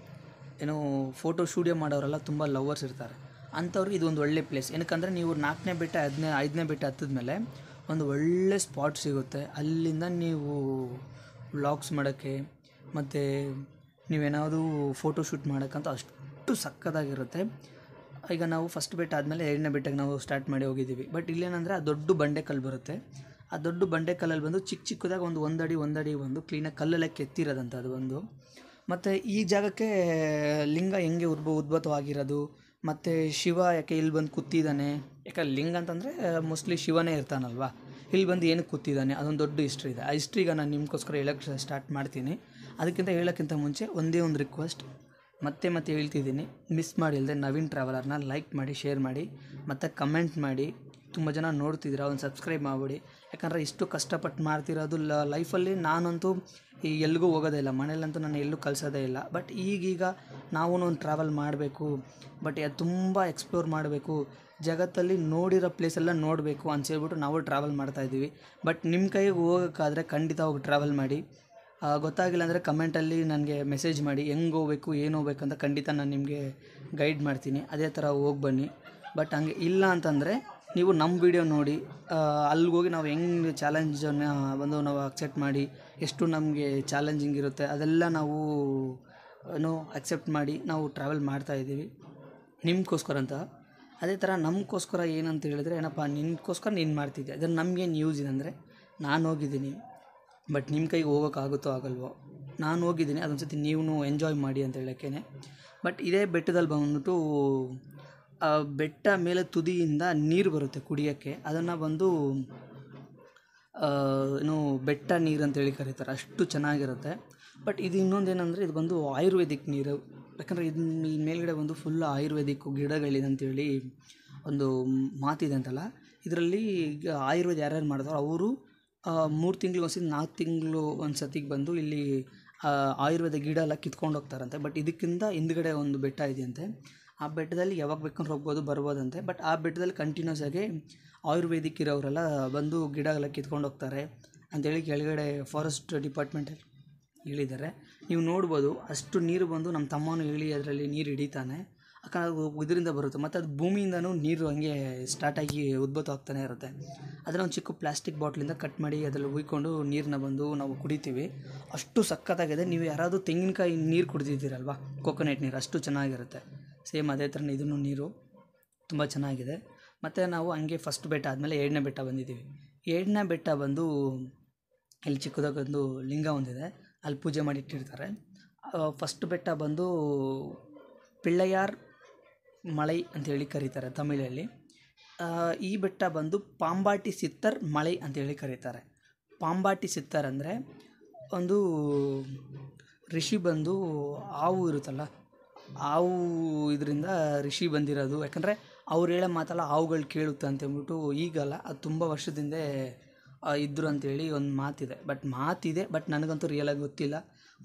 ಏನೋ ಫೋಟೋ ಸ್ಟುಡಿಯೋ ಮಾಡೋರೆಲ್ಲ ತುಂಬ ಲವರ್ಸ್ ಇರ್ತಾರೆ. ಅಂಥವ್ರಿಗೆ ಇದೊಂದು ಒಳ್ಳೆ ಪ್ಲೇಸ್. ಏನಕ್ಕಂದರೆ ನೀವು 4ನೇ ಬೆಟ್ಟ 5ನೇ ಬೆಟ್ಟ ಹತ್ತಿದ್ಮೇಲೆ ಒಂದು ಒಳ್ಳೆ ಸ್ಪಾಟ್ ಸಿಗುತ್ತೆ. ಅಲ್ಲಿಂದ ನೀವು ವ್ಲಾಗ್ಸ್ ಮಾಡೋಕ್ಕೆ ಮತ್ತು ನೀವೇನಾದರೂ ಫೋಟೋಶೂಟ್ ಮಾಡೋಕ್ಕಂತ ಅಷ್ಟು ಸಕ್ಕತ್ತಾಗಿರುತ್ತೆ. ಈಗ ನಾವು ಫಸ್ಟ್ ಬೆಟ್ಟ ಆದಮೇಲೆ 2ನೇ ಬೆಟ್ಟಕ್ಕೆ ನಾವು ಸ್ಟಾರ್ಟ್ ಮಾಡಿ ಹೋಗಿದ್ದೀವಿ. ಬಟ್ ಇಲ್ಲೇನಂದರೆ ಆ ದೊಡ್ಡ ಬಂಡೆಕಲ್ಲು ಬರುತ್ತೆ. ಆ ದೊಡ್ಡ ಬಂಡೆಕಲ್ಲಲ್ಲಿ ಬಂದು ಚಿಕ್ಕದಾಗಿ ಒಂದಡಿ ಬಂದು ಕ್ಲೀನಾಗಿ ಕಲ್ಲಲ್ಲೇ ಕೆತ್ತಿರೋದಂತ ಅದು ಒಂದು. ಮತ್ತು ಈ ಜಾಗಕ್ಕೆ ಲಿಂಗ ಹೆಂಗೆ ಉದ್ಭವವಾಗಿರೋದು, ಮತ್ತು ಶಿವ ಯಾಕೆ ಇಲ್ಲಿ ಬಂದು ಕೂತಿದ್ದಾನೆ, ಯಾಕೆ ಲಿಂಗ ಅಂತಂದರೆ ಮೋಸ್ಟ್ಲಿ ಶಿವನೇ ಇರ್ತಾನಲ್ವ, ಇಲ್ಲಿ ಬಂದು ಏನಕ್ಕೆ ಕೂತಿದ್ದಾನೆ, ಅದೊಂದು ದೊಡ್ಡ ಹಿಸ್ಟ್ರಿ ಇದೆ. ಆ ಹಿಸ್ಟ್ರಿಗೆ ನಾನು ನಿಮಗೋಸ್ಕರ ಹೇಳೋಕ್ಕೆ ಸ್ಟಾರ್ಟ್ ಮಾಡ್ತೀನಿ. ಅದಕ್ಕಿಂತ ಹೇಳೋಕ್ಕಿಂತ ಮುಂಚೆ ಒಂದೇ ಒಂದು ರಿಕ್ವೆಸ್ಟ್ ಮತ್ತೆ ಹೇಳ್ತಿದ್ದೀನಿ, ಮಿಸ್ ಮಾಡಿಲ್ಲದೆ ನವೀನ್ ಟ್ರಾವೆಲರ್ನ ಲೈಕ್ ಮಾಡಿ, ಶೇರ್ ಮಾಡಿ, ಮತ್ತು ಕಮೆಂಟ್ ಮಾಡಿ. ತುಂಬ ಜನ ನೋಡ್ತಿದ್ದೀರಾ, ಒಂದು ಸಬ್ಸ್ಕ್ರೈಬ್ ಮಾಡಿಬಿಡಿ. ಯಾಕಂದರೆ ಇಷ್ಟು ಕಷ್ಟಪಟ್ಟು ಮಾಡ್ತಿರೋದು ಲೈಫಲ್ಲಿ ನಾನಂತೂ ಎಲ್ಲಿಗೂ ಹೋಗೋದೇ ಇಲ್ಲ, ಮನೇಲಂತೂ ನಾನು ಎಲ್ಲೂ ಕಳಿಸೋದೇ ಇಲ್ಲ. ಬಟ್ ಈಗೀಗ ನಾವು ಒಂದು ಟ್ರಾವೆಲ್ ಮಾಡಬೇಕು, ಬಟ್ ಅದು ತುಂಬ ಎಕ್ಸ್ಪ್ಲೋರ್ ಮಾಡಬೇಕು, ಜಗತ್ತಲ್ಲಿ ನೋಡಿರೋ ಪ್ಲೇಸೆಲ್ಲ ನೋಡಬೇಕು ಅನ್ಸೇಳ್ಬಿಟ್ಟು ನಾವು ಟ್ರಾವೆಲ್ ಮಾಡ್ತಾಯಿದ್ದೀವಿ. ಬಟ್ ನಿಮ್ಮ ಕೈಗೆ ಹೋಗೋಕ್ಕಾದರೆ ಖಂಡಿತ ಹೋಗಿ ಟ್ರಾವೆಲ್ ಮಾಡಿ. ಗೊತ್ತಾಗಿಲ್ಲ ಅಂದರೆ ಕಮೆಂಟಲ್ಲಿ ನನಗೆ ಮೆಸೇಜ್ ಮಾಡಿ, ಹೆಂಗೆ ಹೋಗ್ಬೇಕು ಏನು ಹೋಗ್ಬೇಕು ಅಂತ ಖಂಡಿತ ನಾನು ನಿಮಗೆ ಗೈಡ್ ಮಾಡ್ತೀನಿ. ಅದೇ ಥರ ಹೋಗಿ ಬನ್ನಿ. ಬಟ್ ಹಂಗೆ ಇಲ್ಲ ಅಂತಂದರೆ ನೀವು ನಮ್ಮ ವಿಡಿಯೋ ನೋಡಿ ಅಲ್ಲಿಗೋಗಿ ನಾವು ಹೆಂಗೆ ಚಾಲೆಂಜನ್ನು ನಾವು ಅಕ್ಸೆಪ್ಟ್ ಮಾಡಿ, ಎಷ್ಟು ನಮಗೆ ಚಾಲೆಂಜಿಂಗ್ ಇರುತ್ತೆ ಅದೆಲ್ಲ ನಾವು ಅಕ್ಸೆಪ್ಟ್ ಮಾಡಿ ನಾವು ಟ್ರಾವೆಲ್ ಮಾಡ್ತಾಯಿದ್ದೀವಿ ನಿಮಗೋಸ್ಕರ ಅಂತ. ಅದೇ ಥರ ನಮಗೋಸ್ಕರ ಏನಂತ ಹೇಳಿದ್ರೆ, ಏನಪ್ಪ ನಿನಗೋಸ್ಕರ ನೀನು ಮಾಡ್ತಿದ್ದೆ, ಅದನ್ನು ನಮಗೇನು ಯೂಸ್ ಇದೆ ಅಂದರೆ, ನಾನು ಹೋಗಿದ್ದೀನಿ ಬಟ್ ನಿಮ್ಮ ಕೈಗೆ ಹೋಗೋಕ್ಕಾಗುತ್ತೋ ಆಗಲ್ವೋ, ನಾನು ಹೋಗಿದ್ದೀನಿ, ಅದೊಂದು ಸತಿ ನೀವು ಎಂಜಾಯ್ ಮಾಡಿ ಅಂತ ಹೇಳೋಕ್ಕೇ. ಬಟ್ ಇದೇ ಬೆಟ್ಟದಲ್ಲಿ ಬಂದ್ಬಿಟ್ಟು ಬೆಟ್ಟ ಮೇಲೆ ತುದಿಯಿಂದ ನೀರು ಬರುತ್ತೆ ಕುಡಿಯೋಕ್ಕೆ, ಅದನ್ನು ಬಂದು ಬೆಟ್ಟ ನೀರು ಅಂತೇಳಿ ಕರೀತಾರೆ. ಅಷ್ಟು ಚೆನ್ನಾಗಿರುತ್ತೆ. ಬಟ್ ಇದು ಇನ್ನೊಂದೇನೆಂದರೆ, ಇದು ಬಂದು ಆಯುರ್ವೇದಿಕ್ ನೀರು. ಯಾಕಂದರೆ ಇದು ಮೇಲ್ಗಡೆ ಬಂದು ಫುಲ್ ಆಯುರ್ವೇದಿಕ್ ಗಿಡಗಳಿದೆ ಅಂತೇಳಿ ಒಂದು ಮಾತಿದೆ ಅಂತಲ್ಲ. ಇದರಲ್ಲಿ ಆಯುರ್ವೇದ ಯಾರ್ಯಾರು ಮಾಡ್ತಾರೋ ಅವರು 3 ತಿಂಗ್ಳಿಗೆ ಒಂದ್ಸತಿ 4 ತಿಂಗಳು ಒಂದು ಸತಿಗೆ ಬಂದು ಇಲ್ಲಿ ಆಯುರ್ವೇದ ಗಿಡ ಎಲ್ಲ ಕಿತ್ಕೊಂಡು ಹೋಗ್ತಾರಂತೆ. ಬಟ್ ಇದಕ್ಕಿಂತ ಹಿಂದ್ಗಡೆ ಒಂದು ಬೆಟ್ಟ ಇದೆಯಂತೆ, ಆ ಬೆಟ್ಟದಲ್ಲಿ ಯಾವಾಗ ಬೇಕಂದ್ರೆ ಹೋಗ್ಬೋದು ಬರ್ಬೋದಂತೆ. ಬಟ್ ಆ ಬೆಟ್ಟದಲ್ಲಿ ಕಂಟಿನ್ಯೂಸ್ ಆಗಿ ಆಯುರ್ವೇದಿಕ್ ಇರೋರೆಲ್ಲ ಬಂದು ಗಿಡ ಎಲ್ಲ ಕಿತ್ಕೊಂಡು ಹೋಗ್ತಾರೆ ಅಂಥೇಳಿ ಕೆಳಗಡೆ ಫಾರೆಸ್ಟ್ ಡಿಪಾರ್ಟ್ಮೆಂಟಲ್ಲಿ ಹೇಳಿದ್ದಾರೆ. ನೀವು ನೋಡ್ಬೋದು ಅಷ್ಟು ನೀರು ಬಂದು ನಮ್ಮ ತಮ್ಮನೂ ಹೇಳಿ ಅದರಲ್ಲಿ ನೀರು ಹಿಡಿತಾನೆ. ಯಾಕಂದ್ರೆ ಇದರಿಂದ ಬರುತ್ತೆ, ಮತ್ತು ಅದು ಭೂಮಿಯಿಂದನೂ ನೀರು ಹಂಗೆ ಸ್ಟಾರ್ಟಾಗಿ ಉದ್ಭವ ಆಗ್ತಾನೆ ಇರುತ್ತೆ. ಅದನ್ನು ಒಂದು ಚಿಕ್ಕ ಪ್ಲಾಸ್ಟಿಕ್ ಬಾಟ್ಲಿಂದ ಕಟ್ ಮಾಡಿ ಅದರಲ್ಲಿ ಉಯ್ಕೊಂಡು ನೀರನ್ನ ಬಂದು ನಾವು ಕುಡಿತೀವಿ. ಅಷ್ಟು ಸಖತ್ತಾಗಿದೆ. ನೀವು ಯಾರಾದರೂ ತೆಂಗಿನಕಾಯಿ ನೀರು ಕುಡಿದಿದ್ದೀರಲ್ವ, ಕೋಕೋನಟ್ ನೀರು, ಅಷ್ಟು ಚೆನ್ನಾಗಿರುತ್ತೆ. ಸೇಮ್ ಅದೇ ಥರ ಇದನ್ನು ನೀರು ತುಂಬ ಚೆನ್ನಾಗಿದೆ. ಮತ್ತು ನಾವು ಹಂಗೆ ಫಸ್ಟ್ ಬೆಟ್ಟ ಆದಮೇಲೆ 2ನೇ ಬೆಟ್ಟ ಬಂದಿದ್ದೀವಿ. 2ನೇ ಬೆಟ್ಟ ಬಂದು ಇಲ್ಲಿ ಚಿಕ್ಕದಾಗೊಂದು ಲಿಂಗ ಒಂದಿದೆ, ಅಲ್ಲಿ ಪೂಜೆ ಮಾಡಿ ಇಟ್ಟಿರ್ತಾರೆ. ಫಸ್ಟ್ ಬೆಟ್ಟ ಬಂದು ಪಿಳ್ಳಯಾರ್ ಮಲೈ ಅಂತೇಳಿ ಕರೀತಾರೆ ತಮಿಳಲ್ಲಿ. ಈ ಬೆಟ್ಟ ಬಂದು ಪಾಂಬಾಟಿ ಸಿತ್ತರ್ ಮಲೈ ಅಂತೇಳಿ ಕರೀತಾರೆ. ಪಾಂಬಾಟಿ ಸಿತ್ತರ್ ಅಂದರೆ ಒಂದು ಋಷಿ ಬಂದು ಹಾವು ಇರುತ್ತಲ್ಲ, ಹಾವು ಇದರಿಂದ ಋಷಿ ಬಂದಿರೋದು. ಯಾಕಂದರೆ ಅವ್ರು ಹೇಳೋ ಮಾತಲ್ಲ ಹಾವುಗಳು ಕೇಳುತ್ತೆ ಅಂತೇಳ್ಬಿಟ್ಟು, ಈಗಲ್ಲ ಅದು ತುಂಬ ವರ್ಷದಿಂದ ಇದ್ದರು ಅಂತೇಳಿ ಒಂದು ಮಾತಿದೆ. ಬಟ್ ನನಗಂತೂ ರಿಯಲಾಗಿ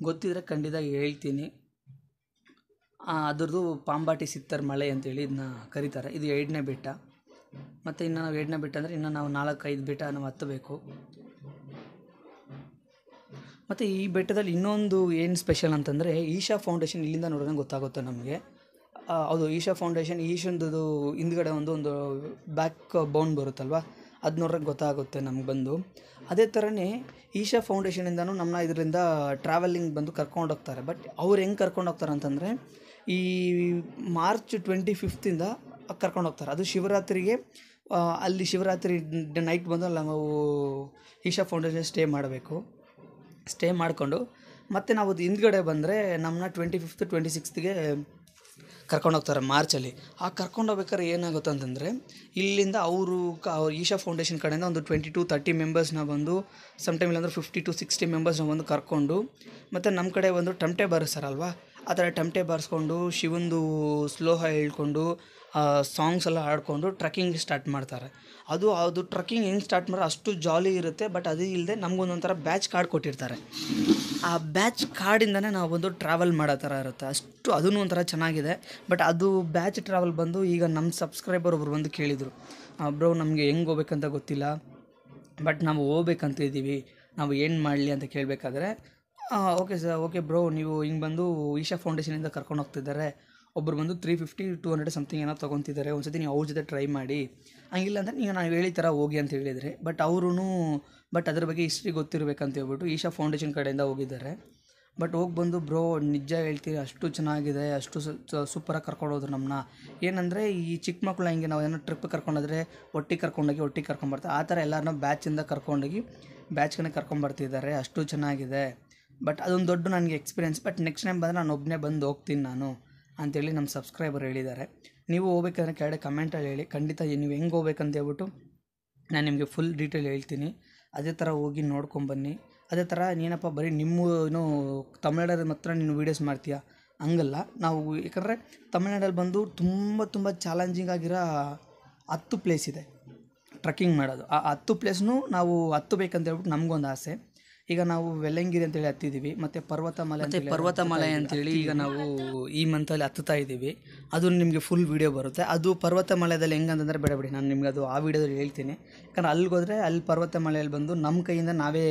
ಗೊತ್ತಿದ್ದರೆ ಖಂಡಿತ ಹೇಳ್ತೀನಿ. ಅದ್ರದ್ದು ಪಾಂಬಾಟಿ ಸಿತ್ತರ್ ಮಲೈ ಅಂತೇಳಿ ಇದನ್ನ ಕರೀತಾರೆ. ಇದು 2ನೇ ಬೆಟ್ಟ. ಮತ್ತು ಇನ್ನು ನಾವು 2ನೇ ಬೆಟ್ಟ ಅಂದರೆ ಇನ್ನು ನಾವು 4-5 ಬೆಟ್ಟ ನಾವು ಹತ್ತಬೇಕು. ಮತ್ತು ಈ ಬೆಟ್ಟದಲ್ಲಿ ಇನ್ನೊಂದು ಏನು ಸ್ಪೆಷಲ್ ಅಂತಂದರೆ, ಈಶಾ ಫೌಂಡೇಶನ್ ಇಲ್ಲಿಂದ ನೋಡಿದ್ರೆ ಗೊತ್ತಾಗುತ್ತೆ ನಮಗೆ. ಅದು ಈಶಾ ಫೌಂಡೇಶನ್, ಈಶಾನ್ದು ಹಿಂದ್ಗಡೆ ಒಂದು ಬ್ಯಾಕ್ ಬೌಂಡ್ ಬರುತ್ತಲ್ವ, ಅದು ನೋಡ್ರೆ ಗೊತ್ತಾಗುತ್ತೆ ನಮ್ಗೆ ಬಂದು. ಅದೇ ಥರನೇ ಈಶಾ ಫೌಂಡೇಶನಿಂದನೂ ನಮ್ಮನ್ನ ಇದರಿಂದ ಟ್ರಾವೆಲಿಂಗ್ ಬಂದು ಕರ್ಕೊಂಡೋಗ್ತಾರೆ. ಬಟ್ ಅವ್ರು ಹೆಂಗೆ ಕರ್ಕೊಂಡೋಗ್ತಾರೆ ಅಂತಂದರೆ, ಈ ಮಾರ್ಚ್ 25th ಕರ್ಕೊಂಡೋಗ್ತಾರೆ. ಅದು ಶಿವರಾತ್ರಿಗೆ ಅಲ್ಲಿ ಶಿವರಾತ್ರಿ ನೈಟ್ ಬಂದು ಅಲ್ಲಿ ನಾವು ಈಶಾ ಫೌಂಡೇಶನ್ ಸ್ಟೇ ಮಾಡಿಕೊಂಡು ಮತ್ತು ನಾವು ಅದು ಹಿಂದ್ಗಡೆ ಬಂದರೆ ನಮ್ಮನ್ನ 25th 26th ಕರ್ಕೊಂಡೋಗ್ತಾರೆ ಮಾರ್ಚಲ್ಲಿ. ಕರ್ಕೊಂಡೋಗ್ಬೇಕಾದ್ರೆ ಏನಾಗುತ್ತೆ ಅಂತಂದರೆ, ಇಲ್ಲಿಂದ ಅವರು ಈಶಾ ಫೌಂಡೇಶನ್ ಕಡೆಯಿಂದ ಒಂದು 20-30 ಮೆಂಬರ್ಸ್ನ ಬಂದು, ಸಮ್ಟೈಮ್ ಇಲ್ಲಾಂದ್ರೆ 50-60 ಮೆಂಬರ್ಸ್ನ ಬಂದು ಕರ್ಕೊಂಡು, ಮತ್ತು ನಮ್ಮ ಕಡೆ ಒಂದು ಟಮಟೆ ಬಾರಿಸ್ತಾರಲ್ವ, ಆ ಥರ ಟಮಟೆ ಬಾರಿಸ್ಕೊಂಡು ಶಿವಂದು ಶ್ಲೋಹ ಹೇಳ್ಕೊಂಡು ಸಾಂಗ್ಸ್ ಎಲ್ಲ ಹಾಡ್ಕೊಂಡು ಟ್ರಕ್ಕಿಂಗ್ ಸ್ಟಾರ್ಟ್ ಮಾಡ್ತಾರೆ. ಅದು ಟ್ರಕ್ಕಿಂಗ್ ಹೆಂಗೆ ಸ್ಟಾರ್ಟ್ ಮಾಡ್ರೆ ಅಷ್ಟು ಜಾಲಿ ಇರುತ್ತೆ. ಬಟ್ ಅದು ಇಲ್ಲದೆ ನಮಗೊಂದೊಂಥರ ಬ್ಯಾಚ್ ಕಾರ್ಡ್ ಕೊಟ್ಟಿರ್ತಾರೆ. ಆ ಬ್ಯಾಚ್ ಕಾರ್ಡಿಂದನೇ ನಾವು ಬಂದು ಟ್ರಾವೆಲ್ ಮಾಡೋ ಥರ ಇರುತ್ತೆ. ಅದೂ ಒಂಥರ ಚೆನ್ನಾಗಿದೆ. ಬಟ್ ಅದು ಬ್ಯಾಚ್ ಟ್ರಾವೆಲ್ ಬಂದು ಈಗ ನಮ್ಮ ಸಬ್ಸ್ಕ್ರೈಬರ್ ಒಬ್ರು ಬಂದು ಕೇಳಿದರು, ಬ್ರೋ ನಮಗೆ ಹೆಂಗೆ ಹೋಗ್ಬೇಕಂತ ಗೊತ್ತಿಲ್ಲ, ಬಟ್ ನಾವು ಹೋಗ್ಬೇಕಂತ ಇದ್ದೀವಿ, ನಾವು ಏನು ಮಾಡಲಿ ಅಂತ ಕೇಳಬೇಕಾದ್ರೆ, ಓಕೆ ಬ್ರೋ, ನೀವು ಹಿಂಗೆ ಬಂದು ಈಶಾ ಫೌಂಡೇಶನಿಂದ ಕರ್ಕೊಂಡು ಹೋಗ್ತಿದ್ದಾರೆ, ಒಬ್ಬರು ಬಂದು 350-200 ಸಮಥಿಂಗ್ ಏನೋ ತೊಗೊತಿದ್ದಾರೆ, ಒಂದು ಸತಿ ನೀವು ಅವ್ರ ಜೊತೆ ಟ್ರೈ ಮಾಡಿ, ಹಂಗಿಲ್ಲ ಅಂದರೆ ನೀವು ನಾವು ಹೇಳಿ ಥರ ಹೋಗಿ ಅಂತ ಹೇಳಿದರೆ. ಬಟ್ ಅದ್ರ ಬಗ್ಗೆ ಹಿಸ್ಟ್ರಿ ಗೊತ್ತಿರಬೇಕಂತ ಹೇಳ್ಬಿಟ್ಟು ಈಶಾ ಫೌಂಡೇಶನ್ ಕಡೆಯಿಂದ ಹೋಗಿದ್ದಾರೆ. ಬಟ್ ಹೋಗಿ ಬಂದು, ಬ್ರೋ ನಿಜ ಹೇಳ್ತೀವಿ, ಅಷ್ಟು ಚೆನ್ನಾಗಿದೆ, ಅಷ್ಟು ಸೂಪರಾಗಿ ಕರ್ಕೊಂಡೋದ್ರು ನಮ್ಮನ್ನ. ಏನಂದರೆ ಈ ಚಿಕ್ಕ ಮಕ್ಕಳು ಹಿಂಗೆ ನಾವು ಏನೋ ಟ್ರಿಪ್ ಕರ್ಕೊಂಡೋದ್ರೆ ಒಟ್ಟಿಗೆ ಕರ್ಕೊಂಬರ್ತಾರೆ. ಆ ಥರ ಎಲ್ಲರನ್ನೂ ಬ್ಯಾಚಿಂದ ಕರ್ಕೊಂಡೋಗಿ ಬ್ಯಾಚ್ಗೆ ಕರ್ಕೊಂಬರ್ತಿದ್ದಾರೆ. ಅಷ್ಟು ಚೆನ್ನಾಗಿದೆ. ಬಟ್ ಅದೊಂದು ದೊಡ್ಡ ನನಗೆ ಎಕ್ಸ್ಪೀರಿಯೆನ್ಸ್. ಬಟ್ ನೆಕ್ಸ್ಟ್ ಟೈಮ್ ಬಂದರೆ ನಾನು ಒಬ್ಬನೇ ಬಂದು ಹೋಗ್ತೀನಿ ನಾನು ಅಂತೇಳಿ ನಮ್ಮ ಸಬ್ಸ್ಕ್ರೈಬರ್ ಹೇಳಿದ್ದಾರೆ. ನೀವು ಹೋಗ್ಬೇಕಂದ್ರೆ ಕೆಳಗಡೆ ಕಮೆಂಟಲ್ಲಿ ಹೇಳಿ, ಖಂಡಿತ ನೀವು ಹೆಂಗೆ ಹೋಗ್ಬೇಕಂತ ಹೇಳ್ಬಿಟ್ಟು ನಾನು ನಿಮಗೆ ಫುಲ್ ಡೀಟೇಲ್ ಹೇಳ್ತೀನಿ. ಅದೇ ಥರ ಹೋಗಿ ನೋಡ್ಕೊಂಬನ್ನಿ. ಅದೇ ಥರ ನೀನಪ್ಪ ಬರೀ ನಿಮ್ಮ ತಮಿಳ್ನಾಡಲ್ಲಿ ಮಾತ್ರ ನೀನು ವೀಡಿಯೋಸ್ ಮಾಡ್ತೀಯಾ, ಹಂಗಲ್ಲ. ನಾವು ಯಾಕಂದರೆ ತಮಿಳ್ನಾಡಲ್ಲಿ ಬಂದು ತುಂಬ ಚಾಲೆಂಜಿಂಗ್ ಆಗಿರೋ 10 ಪ್ಲೇಸ್ ಇದೆ ಟ್ರಕ್ಕಿಂಗ್ ಮಾಡೋದು. ಆ 10 ಪ್ಲೇಸ್ನೂ ನಾವು ಹತ್ತಬೇಕಂತ ಹೇಳ್ಬಿಟ್ಟು ನಮಗೊಂದು ಆಸೆ. ಈಗ ನಾವು ವೆಲ್ಲಂಗಿರಿ ಅಂತೇಳಿ ಹತ್ತಿದ್ದೀವಿ, ಮತ್ತು ಪರ್ವತಮಲೆ ಅಂತೇಳಿ ಈಗ ನಾವು ಈ ಮಂತಲ್ಲಿ ಹತ್ತುತ್ತಾ ಇದ್ದೀವಿ. ಅದು ನಿಮಗೆ ಫುಲ್ ವೀಡಿಯೋ ಬರುತ್ತೆ. ಅದು ಪರ್ವತಮಲೆಯಲ್ಲಿ ಹೆಂಗಂತಂದರೆ ಬೇಡ ನಾನು ನಿಮಗೆ ಅದು ಆ ವಿಡಿಯೋದಲ್ಲಿ ಹೇಳ್ತೀನಿ. ಯಾಕಂದ್ರೆ ಅಲ್ಲಿಗೋದ್ರೆ ಅಲ್ಲಿ ಪರ್ವತಮಲೆಯಲ್ಲಿ ಬಂದು ನಮ್ಮ ಕೈಯಿಂದ ನಾವೇ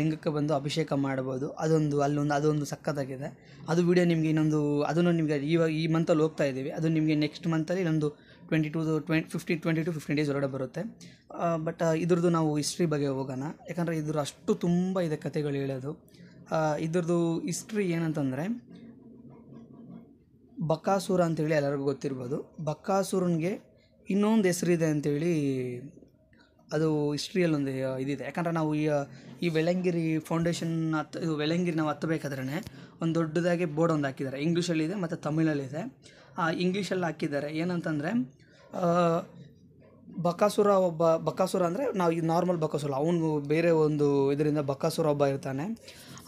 ಲಿಂಗಕ್ಕೆ ಬಂದು ಅಭಿಷೇಕ ಮಾಡ್ಬೋದು. ಅದೊಂದು ಸಕ್ಕತ್ತಾಗಿದೆ. ಅದು ವಿಡಿಯೋ ನಿಮಗೆ ಅದನ್ನು ನಿಮಗೆ ಈ ಮಂತಲ್ಲಿ ಹೋಗ್ತಾ ಇದ್ದೀವಿ. ಅದು ನಿಮಗೆ ನೆಕ್ಸ್ಟ್ ಮಂತಲ್ಲಿ ಇನ್ನೊಂದು 20-15 ಡೇಸ್ ಹೊರಗಡೆ ಬರುತ್ತೆ. ಬಟ್ ಇದ್ರದ್ದು ನಾವು ಹಿಸ್ಟ್ರಿ ಬಗ್ಗೆ ಹೋಗೋಣ. ಯಾಕಂದರೆ ಅಷ್ಟು ತುಂಬ ಇದೆ ಕಥೆಗಳು ಹೇಳೋದು. ಇದ್ರದ್ದು ಹಿಸ್ಟ್ರಿ ಏನಂತಂದರೆ, ಬಕಾಸುರ ಅಂತೇಳಿ ಎಲ್ಲರಿಗೂ ಗೊತ್ತಿರ್ಬೋದು. ಬಕಾಸುರನಿಗೆ ಇನ್ನೊಂದು ಹೆಸರಿದೆ ಅಂಥೇಳಿ ಅದು ಹಿಸ್ಟ್ರಿಯಲ್ಲಿ ಒಂದು ಇದಿದೆ. ಯಾಕಂದರೆ ನಾವು ಈ ವೆಲ್ಲಂಗಿರಿ ಫೌಂಡೇಶನ್ ವೆಲ್ಲಂಗಿರಿ ನಾವು ಹತ್ತಬೇಕಾದ್ರೆ ಒಂದು ದೊಡ್ಡದಾಗಿ ಬೋರ್ಡ್ ಒಂದು ಹಾಕಿದ್ದಾರೆ. ಇಂಗ್ಲೀಷಲ್ಲಿದೆ ಮತ್ತು ತಮಿಳಲ್ಲಿದೆ. ಇಂಗ್ಲೀಷಲ್ಲಿ ಹಾಕಿದ್ದಾರೆ ಏನಂತಂದರೆ, ಬಕಾಸುರ ಅಂದರೆ ನಾವು ಈ ನಾರ್ಮಲ್ ಬಕಾಸುರ, ಅವನು ಬೇರೆ ಒಂದು ಇದರಿಂದ ಬಕಾಸುರ ಒಬ್ಬ ಇರ್ತಾನೆ.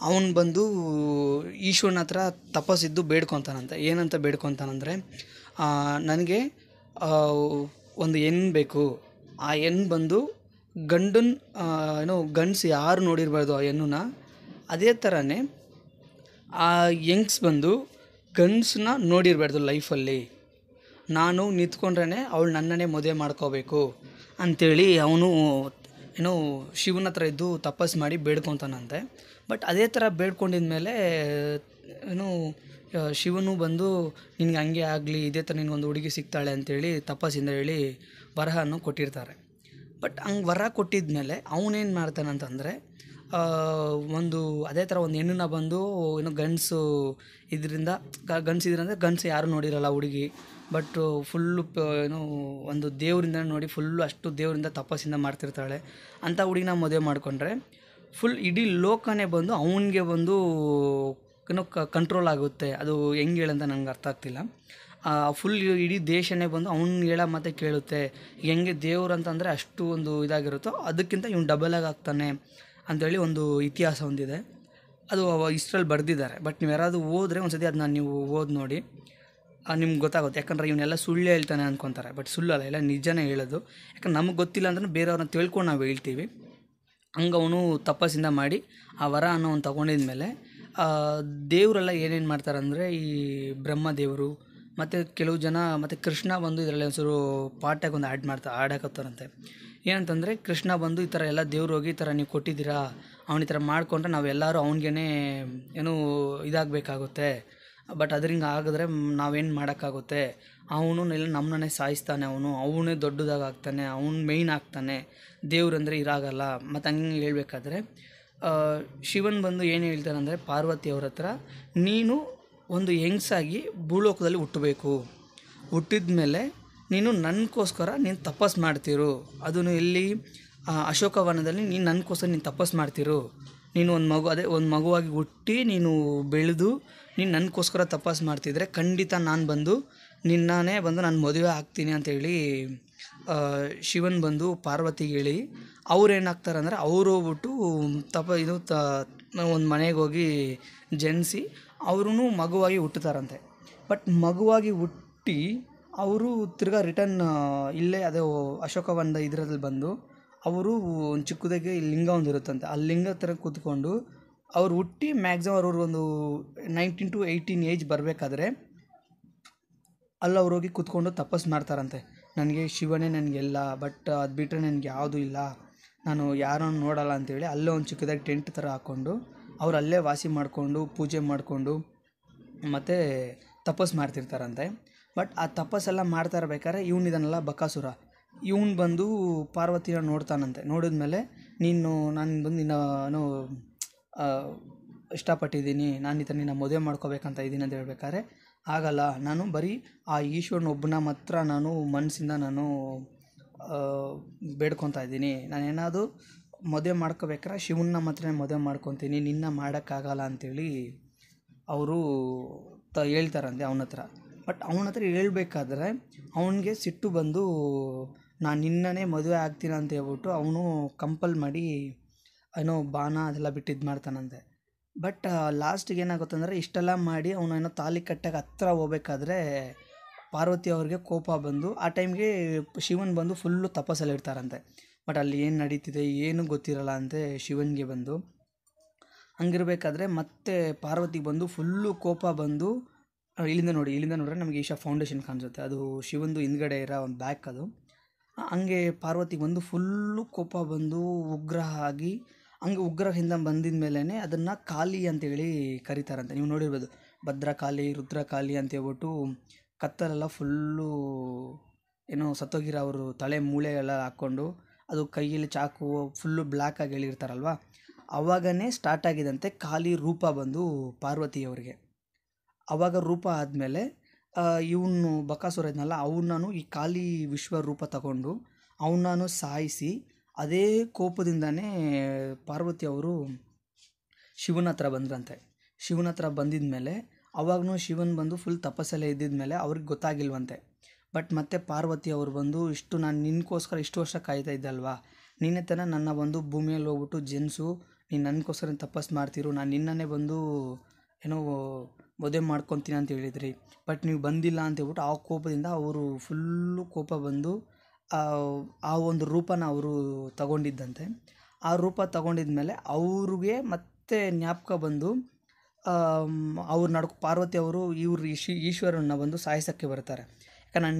ಅವನು ಬಂದು ಈಶ್ವರನ ಹತ್ರ ತಪಸ್ಸಿದ್ದು ಬೇಡ್ಕೊತಾನಂತೆ. ಏನಂತ ಬೇಡ್ಕೊತಾನಂದರೆ, ನನಗೆ ಒಂದು ಹೆಣ್ಣು ಬೇಕು, ಆ ಹೆಣ್ಣು ಬಂದು ಗಂಡ್ಸು ಯಾರು ನೋಡಿರಬಾರ್ದು ಆ ಹೆಣ್ಣನ್ನ, ಅದೇ ಥರನೇ ಆ ಯಂಗ್ಸ್ ಬಂದು ಗಂಡ್ಸನ್ನ ನೋಡಿರಬಾರ್ದು ಲೈಫಲ್ಲಿ, ನಾನು ನಿಂತ್ಕೊಂಡ್ರೇ ಅವಳು ನನ್ನನ್ನೇ ಮದುವೆ ಮಾಡ್ಕೋಬೇಕು ಅಂಥೇಳಿ ಅವನು ಶಿವನ ಹತ್ರ ಇದ್ದು ತಪಸ್ಸು ಮಾಡಿ ಬೇಡ್ಕೊತಾನಂತೆ. ಬಟ್ ಅದೇ ಥರ ಬೇಡ್ಕೊಂಡಿದ್ಮೇಲೆ ಶಿವನು ಬಂದು ನಿನಗೆ ಹಂಗೆ ಆಗಲಿ, ಇದೇ ಥರ ನಿನಗೊಂದು ಹುಡುಗಿ ಸಿಗ್ತಾಳೆ ಅಂಥೇಳಿ ತಪಸ್ಸಿಂದ ಹೇಳಿ ವರಹನ್ನು ಕೊಟ್ಟಿರ್ತಾರೆ. ಬಟ್ ಹಂಗೆ ವರ ಕೊಟ್ಟಿದ್ಮೇಲೆ ಅವನೇನು ಮಾಡ್ತಾನಂತಂದರೆ, ಅದೇ ಥರ ಒಂದು ಹೆಣ್ಣನ್ನ ಬಂದು ಗಂಡಸು ಗಂಡಸು ಯಾರು ನೋಡಿರಲ್ಲ ಹುಡುಗಿ. ಬಟ್ ಫುಲ್ಲು ಒಂದು ದೇವರಿಂದ ನೋಡಿ ಫುಲ್ಲು ಅಷ್ಟು ದೇವರಿಂದ ತಪಸ್ಸಿಂದ ಮಾಡ್ತಿರ್ತಾಳೆ ಅಂಥ ಹುಡುಗಿನ ಮದುವೆ ಮಾಡಿಕೊಂಡ್ರೆ ಫುಲ್ ಇಡೀ ಲೋಕನೇ ಬಂದು ಅವನಿಗೆ ಬಂದು ಏನೋ ಕಂಟ್ರೋಲ್ ಆಗುತ್ತೆ. ಅದು ಹೆಂಗೆ ಹೇಳಂತ ನನಗೆ ಅರ್ಥ ಆಗ್ತಿಲ್ಲ. ಫುಲ್ ಇಡೀ ದೇಶನೇ ಬಂದು ಅವ್ನು ಹೇಳೋ ಮಾತೆ ಕೇಳುತ್ತೆ. ಹೆಂಗೆ ದೇವ್ರು ಅಂತಂದರೆ ಅಷ್ಟು ಒಂದು ಇದಾಗಿರುತ್ತೋ ಅದಕ್ಕಿಂತ ಇವ್ನು ಡಬಲಾಗಿ ಆಗ್ತಾನೆ ಅಂಥೇಳಿ ಒಂದು ಇತಿಹಾಸ ಹೊಂದಿದೆ. ಅದು ಇಷ್ಟರಲ್ಲಿ ಬರೆದಿದ್ದಾರೆ. ಬಟ್ ನೀವು ಯಾರಾದರೂ ಓದಿದ್ರೆ ಒಂದು ಸತಿ ಅದನ್ನ ನೀವು ಓದಿ ನೋಡಿ, ನಿಮ್ಗೆ ಗೊತ್ತಾಗುತ್ತೆ. ಯಾಕಂದರೆ ಇವನ್ನೆಲ್ಲ ಸುಳ್ಳು ಹೇಳ್ತಾನೆ ಅಂದ್ಕೊತಾರೆ. ಬಟ್ ಸುಳ್ಳಲ್ಲ, ಎಲ್ಲ ನಿಜನೇ ಹೇಳೋದು. ಯಾಕಂದ್ರೆ ನಮಗೆ ಗೊತ್ತಿಲ್ಲ ಅಂದ್ರೆ ಬೇರೆಯವ್ರನ್ನ ತಿಳ್ಕೊಂಡು ನಾವು ಹೇಳ್ತೀವಿ. ಹಂಗೆ ಅವನು ತಪಸ್ಸಿಂದ ಮಾಡಿ ಆ ವರ ಅನ್ನೋವನ್ನು ತೊಗೊಂಡಿದ್ಮೇಲೆ ದೇವರೆಲ್ಲ ಏನೇನು ಮಾಡ್ತಾರಂದರೆ, ಈ ಬ್ರಹ್ಮದೇವರು ಮತ್ತು ಕೆಲವು ಜನ ಮತ್ತು ಕೃಷ್ಣ ಬಂದು ಇದರಲ್ಲಿ ಒಂಚೂರು ಪಾಠಕ್ಕೆ ಒಂದು ಆಡಾಕತ್ತಾರಂತೆ. ಏನಂತಂದರೆ, ಕೃಷ್ಣ ಬಂದು ಈ ಥರ ಎಲ್ಲ ದೇವ್ರು ಹೋಗಿ ಈ ಥರ ನೀವು ಕೊಟ್ಟಿದ್ದೀರಾ, ಅವ್ನು ಈ ಥರ ಮಾಡಿಕೊಂಡ್ರೆ ನಾವೆಲ್ಲರೂ ಅವ್ನಿಗೇ ಏನೂ ಇದಾಗಬೇಕಾಗುತ್ತೆ. ಬಟ್ ಅದ್ರಿಂದ ಆಗಿದ್ರೆ ನಾವೇನು ಮಾಡೋಕ್ಕಾಗುತ್ತೆ, ಅವನು ಎಲ್ಲ ನಮ್ಮನ್ನೇ ಸಾಯಿಸ್ತಾನೆ, ಅವನೇ ದೊಡ್ಡದಾಗಿ ಆಗ್ತಾನೆ, ಅವನು ಮೇಯ್ನ್ ಆಗ್ತಾನೆ, ದೇವ್ರಂದರೆ ಇರಾಗಲ್ಲ. ಮತ್ತು ಹಂಗೆ ಹೇಳ್ಬೇಕಾದ್ರೆ ಶಿವನ್ ಬಂದು ಏನು ಹೇಳ್ತಾನೆ ಅಂದರೆ, ಪಾರ್ವತಿಯವ್ರ ಹತ್ರ ನೀನು ಒಂದು ಹೆಂಗಸಾಗಿ ಭೂಲೋಕದಲ್ಲಿ ಹುಟ್ಟಬೇಕು, ಹುಟ್ಟಿದ ಮೇಲೆ ನೀನು ನನಗೋಸ್ಕರ ನೀನು ತಪಸ್ಸು ಮಾಡ್ತಿರು. ಅದನ್ನು ಎಲ್ಲಿ ಅಶೋಕವನದಲ್ಲಿ ನೀನು ನನಗೋಸ್ಕರ ನೀನು ತಪಸ್ಸು ಮಾಡ್ತಿರು. ನೀನು ಒಂದು ಮಗುವಾಗಿ ಹುಟ್ಟಿ ನೀನು ಬೆಳೆದು ನೀನು ನನಗೋಸ್ಕರ ತಪಸ್ಸು ಮಾಡ್ತಿದ್ರೆ ಖಂಡಿತ ನಾನು ಬಂದು ನಿನ್ನನೇ ಬಂದು ನಾನು ಮದುವೆ ಆಗ್ತೀನಿ ಅಂತೇಳಿ ಶಿವನ್ ಬಂದು ಪಾರ್ವತಿಗೆ ಹೇಳಿ, ಅವ್ರು ಏನಾಗ್ತಾರೆ ಅಂದರೆ, ಅವ್ರು ಹೋಗ್ಬಿಟ್ಟು ಒಂದು ಮನೆಗೆ ಹೋಗಿ ಜನಿಸಿ ಅವ್ರೂ ಮಗುವಾಗಿ ಹುಟ್ಟುತ್ತಾರಂತೆ. ಬಟ್ ಮಗುವಾಗಿ ಹುಟ್ಟಿ ಅವರು ತಿರ್ಗಾ ರಿಟರ್ನ್ ಇಲ್ಲೇ ಅದೇ ಅಶೋಕವನದ ಇದರಲ್ಲಿ ಬಂದು ಅವರು ಒಂದು ಚಿಕ್ಕದಾಗಿ ಲಿಂಗ ಒಂದು ಇರುತ್ತಂತೆ. ಆ ಲಿಂಗ ಥರ ಕೂತ್ಕೊಂಡು ಅವ್ರು ಹುಟ್ಟಿ ಮ್ಯಾಕ್ಸಿಮಮ್ ಅವರು ಒಂದು 19 to 18 ಏಜ್ ಬರಬೇಕಾದ್ರೆ ಅಲ್ಲಿ ಅವ್ರು ಹೋಗಿ ಕೂತ್ಕೊಂಡು ತಪಸ್ಸು ಮಾಡ್ತಾರಂತೆ. ನನಗೆ ಶಿವನೇ ನನಗೆಲ್ಲ, ಬಟ್ ಅದು ಬಿಟ್ಟರೆ ನನಗೆ ಯಾವುದೂ ಇಲ್ಲ, ನಾನು ಯಾರನ್ನು ನೋಡಲ್ಲ ಅಂತೇಳಿ ಅಲ್ಲೇ ಒಂದು ಚಿಕ್ಕದಾಗಿ ಟೆಂಟ್ ಥರ ಹಾಕ್ಕೊಂಡು ಅವ್ರು ಅಲ್ಲೇ ವಾಸಿ ಮಾಡಿಕೊಂಡು ಪೂಜೆ ಮಾಡಿಕೊಂಡು ಮತ್ತು ತಪಸ್ಸು ಮಾಡ್ತಿರ್ತಾರಂತೆ. ಬಟ್ ಆ ತಪಸ್ಸೆಲ್ಲ ಮಾಡ್ತಾ ಇರ್ಬೇಕಾದ್ರೆ ಇವನಿದನ್ನೆಲ್ಲ ಬಕಾಸುರ ಇವನು ಬಂದು ಪಾರ್ವತಿನ ನೋಡ್ತಾನಂತೆ. ನೋಡಿದ್ಮೇಲೆ ನಾನು ಬಂದು ನಿನ್ನ ಇಷ್ಟಪಟ್ಟಿದ್ದೀನಿ, ನಾನು ಈ ಥರ ನಿನ್ನ ಮದುವೆ ಮಾಡ್ಕೋಬೇಕಂತ ಇದ್ದೀನಿ ಅಂತ ಹೇಳ್ಬೇಕಾದ್ರೆ, ಆಗಲ್ಲ, ನಾನು ಬರೀ ಆ ಈಶ್ವರನೊಬ್ಬನ ಮಾತ್ರ ನಾನು ಮನಸ್ಸಿಂದ ನಾನು ಬೇಡ್ಕೊತಾ ಇದ್ದೀನಿ. ನಾನೇನಾದರೂ ಮದುವೆ ಮಾಡ್ಕೋಬೇಕಾದ್ರೆ ಶಿವನ್ನ ಮಾತ್ರ ಮದುವೆ ಮಾಡ್ಕೊತೀನಿ, ನಿನ್ನ ಮಾಡೋಕ್ಕಾಗಲ್ಲ ಅಂಥೇಳಿ ಅವರು ಹೇಳ್ತಾರಂತೆ ಅವನ ಹತ್ರ. ಬಟ್ ಅವನ ಹತ್ರ ಹೇಳ್ಬೇಕಾದ್ರೆ ಅವನಿಗೆ ಸಿಟ್ಟು ಬಂದು, ನಾನು ನಿನ್ನನೇ ಮದುವೆ ಆಗ್ತೀನಿ ಅಂತ ಹೇಳ್ಬಿಟ್ಟು ಅವನು ಕಂಪಲ್ ಮಾಡಿ ಏನೋ ಬಾಣ ಅದೆಲ್ಲ ಬಿಟ್ಟು ಇದು ಮಾಡ್ತಾನಂತೆ. ಬಟ್ ಲಾಸ್ಟಿಗೆ ಏನಾಗುತ್ತೆ ಅಂದರೆ, ಇಷ್ಟೆಲ್ಲ ಮಾಡಿ ಅವನು ಏನೋ ತಾಲಿ ಕಟ್ಟಾಗ ಹತ್ರ ಹೋಗ್ಬೇಕಾದ್ರೆ ಪಾರ್ವತಿ ಅವ್ರಿಗೆ ಕೋಪ ಬಂದು, ಆ ಟೈಮ್ಗೆ ಶಿವನ್ ಬಂದು ಫುಲ್ಲು ತಪಸ್ಸಲ್ಲಿ ಇರ್ತಾರಂತೆ. ಬಟ್ ಅಲ್ಲಿ ಏನು ನಡೀತಿದೆ ಏನೂ ಗೊತ್ತಿರಲ್ಲ ಅಂತೆ ಶಿವನಿಗೆ ಬಂದು. ಹಂಗಿರ್ಬೇಕಾದ್ರೆ ಮತ್ತೆ ಪಾರ್ವತಿಗೆ ಬಂದು ಫುಲ್ಲು ಕೋಪ ಬಂದು, ಇಲ್ಲಿಂದ ನೋಡ್ರೆ ನಮಗೆ ಈಶಾ ಫೌಂಡೇಶನ್ ಕಾಣಿಸುತ್ತೆ, ಅದು ಶಿವಂದು ಹಿಂದ್ಗಡೆ ಇರೋ ಒಂದು ಬ್ಯಾಕ್ ಅದು. ಹಂಗೆ ಪಾರ್ವತಿಗೆ ಬಂದು ಫುಲ್ಲು ಕೋಪ ಬಂದು ಉಗ್ರ ಆಗಿ, ಹಂಗೆ ಉಗ್ರದಿಂದ ಬಂದಿದ ಮೇಲೇ ಅದನ್ನು ಕಾಳಿ ಅಂತೇಳಿ ಕರೀತಾರಂತೆ. ನೀವು ನೋಡಿರ್ಬೋದು, ಭದ್ರಕಾಳಿ ರುದ್ರಕಾಳಿ ಅಂತ ಹೇಳ್ಬಿಟ್ಟು ಕತ್ತಲೆಲ್ಲ ಫುಲ್ಲು ಏನೋ ಸತ್ತೋಗಿರೋ ಅವರು ತಲೆ ಮೂಳೆ ಎಲ್ಲ ಹಾಕ್ಕೊಂಡು ಅದು ಕೈಯಲ್ಲಿ ಚಾಕು ಫುಲ್ಲು ಬ್ಲ್ಯಾಕಾಗಿ ಹೇಳಿರ್ತಾರಲ್ವ, ಅವಾಗನೇ ಸ್ಟಾರ್ಟ್ ಆಗಿದಂತೆ ಕಾಳಿ ರೂಪ ಬಂದು ಪಾರ್ವತಿಯವರಿಗೆ. ಆವಾಗ ರೂಪ ಆದಮೇಲೆ ಇವನು ಬಕಾಸುರ ಇದ್ನಲ್ಲ ಅವನನ್ನು ಈ ಕಾಳಿ ವಿಶ್ವರೂಪ ತಗೊಂಡು ಅವನನ್ನು ಸಾಯಿಸಿ, ಅದೇ ಕೋಪದಿಂದನೇ ಪಾರ್ವತಿಯವರು ಶಿವನ ಹತ್ರ ಬಂದ್ರಂತೆ. ಶಿವನ ಹತ್ರ ಬಂದಿದ ಮೇಲೆ ಅವಾಗೂ ಶಿವನ್ ಬಂದು ಫುಲ್ ತಪಸ್ಸಲ್ಲೇ ಇದ್ದಿದ್ಮೇಲೆ ಅವ್ರಿಗೆ ಗೊತ್ತಾಗಿಲ್ವಂತೆ. ಬಟ್ ಮತ್ತೆ ಪಾರ್ವತಿಯವರು ಬಂದು, ನಾನು ನಿನಗೋಸ್ಕರ ಇಷ್ಟು ವರ್ಷ ಕಾಯ್ತಾ ಇದ್ದಲ್ವಾ, ನಿನ್ನೆ ತನ ನನ್ನ ಬಂದು ಭೂಮಿಯಲ್ಲಿ ಹೋಗ್ಬಿಟ್ಟು ಜನಿಸು, ನೀನು ನನಗೋಸ್ಕರ ತಪಸ್ಸು ಮಾಡ್ತಿರು, ನಾನು ನಿನ್ನನ್ನೇ ಬಂದು ಏನೋ ಮದುವೆ ಮಾಡ್ಕೊತೀನಿ ಅಂತ ಹೇಳಿದ್ರಿ, ಬಟ್ ನೀವು ಬಂದಿಲ್ಲ ಅಂತ ಹೇಳ್ಬಿಟ್ಟು ಆ ಕೋಪದಿಂದ ಅವರು ಫುಲ್ಲು ಕೋಪ ಬಂದು ಆ ಒಂದು ರೂಪನ ಅವರು ತಗೊಂಡಿದ್ದಂತೆ. ಆ ರೂಪ ತಗೊಂಡಿದ್ಮೇಲೆ ಅವ್ರಿಗೆ ಮತ್ತೆ ಜ್ಞಾಪಕ ಬಂದು ಅವ್ರು ಪಾರ್ವತಿ ಅವರು ಈಶ್ವರನ್ನ ಬಂದು ಸಾಯಿಸೋಕ್ಕೆ ಬರ್ತಾರೆ. ಯಾಕಂದ್ರೆ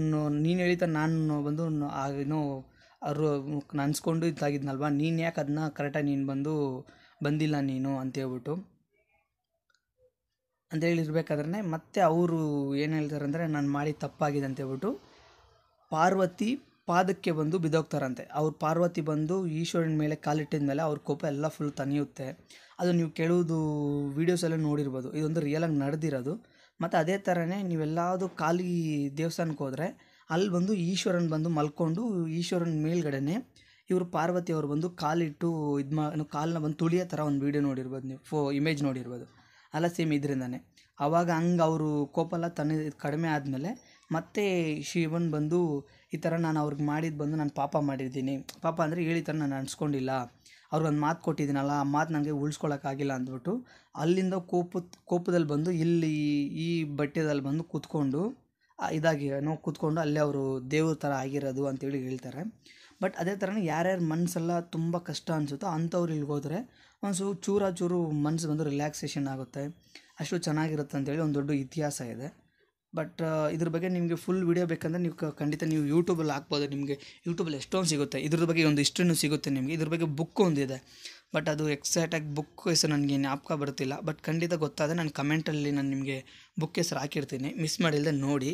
ನೀನು ಹೇಳಿದ ನಾನು ಬಂದು ಏನೋ ಅವರು ಅನ್ಸ್ಕೊಂಡು ಇದ್ದಾಗಿದ್ನಲ್ವ, ನೀನು ಯಾಕೆ ಅದನ್ನ ಕರೆಕ್ಟಾಗಿ ನೀನು ಬಂದಿಲ್ಲ ನೀನು ಅಂತೇಳ್ಬಿಟ್ಟು ಅಂತೇಳಿರ್ಬೇಕಾದ್ರೆ ಮತ್ತೆ ಅವರು ಏನು ಹೇಳ್ತಾರೆ ಅಂದರೆ, ನಾನು ಮಾಡಿ ತಪ್ಪಾಗಿದೆ ಅಂತೇಳ್ಬಿಟ್ಟು ಪಾರ್ವತಿ ಪಾದಕ್ಕೆ ಬಂದು ಬಿದ್ದೋಗ್ತಾರಂತೆ. ಅವ್ರು ಪಾರ್ವತಿ ಬಂದು ಈಶ್ವರನ ಮೇಲೆ ಕಾಲಿಟ್ಟಿದ ಮೇಲೆ ಅವ್ರ ಕೋಪ ಎಲ್ಲ ಫುಲ್ ತಣಿಯುತ್ತೆ. ಅದು ನೀವು ಕೆಲವುದು ವೀಡಿಯೋಸೆಲ್ಲ ನೋಡಿರ್ಬೋದು, ಇದೊಂದು ರಿಯಲಾಗಿ ನಡೆದಿರೋದು. ಮತ್ತು ಅದೇ ಥರನೇ ನೀವೆಲ್ಲಾವುದು ಕಾಳಿ ದೇವಸ್ಥಾನಕ್ಕೆ ಹೋದರೆ ಅಲ್ಲಿ ಬಂದು ಈಶ್ವರನ ಬಂದು ಮಲ್ಕೊಂಡು ಈಶ್ವರನ ಮೇಲ್ಗಡೆನೆ ಇವರು ಪಾರ್ವತಿಯವರು ಬಂದು ಕಾಲಿಟ್ಟು ಕಾಲನ್ನ ಬಂದು ತುಳಿಯೋ ಥರ ಒಂದು ವೀಡಿಯೋ ನೋಡಿರ್ಬೋದು, ನೀವು ಇಮೇಜ್ ನೋಡಿರ್ಬೋದು. ಅಲ್ಲ ಸೇಮ್ ಇದರಿಂದನೇ. ಆವಾಗ ಹಂಗೆ ಅವರು ಕೋಪ ಎಲ್ಲ ಕಡಿಮೆ ಆದಮೇಲೆ ಮತ್ತೆ ಶಿವನ್ ಬಂದು ಈ ಥರ ನಾನು ಅವ್ರಿಗೆ ಮಾಡಿದ್ದು ಬಂದು ನಾನು ಪಾಪ ಮಾಡಿದ್ದೀನಿ, ಪಾಪ ಅಂದರೆ ಹೇಳಿ ಥರ ನಾನು ಅನ್ಸ್ಕೊಂಡಿಲ್ಲ, ಅವ್ರಿಗೊಂದು ಮಾತು ಕೊಟ್ಟಿದ್ದೀನಲ್ಲ ಆ ಮಾತು ನನಗೆ ಉಳಿಸ್ಕೊಳಕ್ಕಾಗಿಲ್ಲ ಅಂದ್ಬಿಟ್ಟು ಅಲ್ಲಿಂದ ಕೋಪದಲ್ಲಿ ಬಂದು ಇಲ್ಲಿ ಈ ಬಟ್ಟೆದಲ್ಲಿ ಬಂದು ಕೂತ್ಕೊಂಡು ಇದಾಗಿ ಕೂತ್ಕೊಂಡು ಅಲ್ಲೇ ಅವರು ದೇವ್ರ ಥರ ಆಗಿರೋದು ಅಂತೇಳಿ ಹೇಳ್ತಾರೆ. ಬಟ್ ಅದೇ ಥರನೇ ಯಾರ್ಯಾರ ಮನಸ್ಸೆಲ್ಲ ತುಂಬ ಕಷ್ಟ ಅನಿಸುತ್ತೋ ಅಂಥವ್ರು ಇಲ್ಲಿಗೆ ಹೋದರೆ ಒಂದು ಚೂರು ಮನಸ್ಸು ಬಂದು ರಿಲ್ಯಾಕ್ಸೇಷನ್ ಆಗುತ್ತೆ, ಅಷ್ಟು ಚೆನ್ನಾಗಿರುತ್ತೆ ಅಂತೇಳಿ ಒಂದು ದೊಡ್ಡ ಇತಿಹಾಸ ಇದೆ. ಬಟ್ ಇದ್ರ ಬಗ್ಗೆ ನಿಮಗೆ ಫುಲ್ ವೀಡಿಯೋ ಬೇಕಂದರೆ ನೀವು ಖಂಡಿತ ನೀವು ಯೂಟ್ಯೂಬಲ್ಲಿ ಹಾಕ್ಬೋದು. ನಿಮಗೆ ಯೂಟ್ಯೂಬಲ್ಲಿ ಎಷ್ಟೊಂದು ಸಿಗುತ್ತೆ, ಇದ್ರ ಬಗ್ಗೆ ಒಂದು ಇಷ್ಟನ್ನು ಸಿಗುತ್ತೆ ನಿಮಗೆ. ಇದ್ರ ಬಗ್ಗೆ ಬುಕ್ ಒಂದಿದೆ, ಬಟ್ ಅದು ಎಕ್ಸಾಕ್ಟಾಗಿ ಬುಕ್ ಹೆಸರು ನನಗೆ ಜ್ಞಾಪಕ ಬರ್ತಿಲ್ಲ. ಬಟ್ ಖಂಡಿತ ಗೊತ್ತಾದರೆ ನಾನು ಕಮೆಂಟಲ್ಲಿ ನಾನು ನಿಮಗೆ ಬುಕ್ ಹೆಸರು ಹಾಕಿರ್ತೀನಿ, ಮಿಸ್ ಮಾಡಿಲ್ಲದೆ ನೋಡಿ.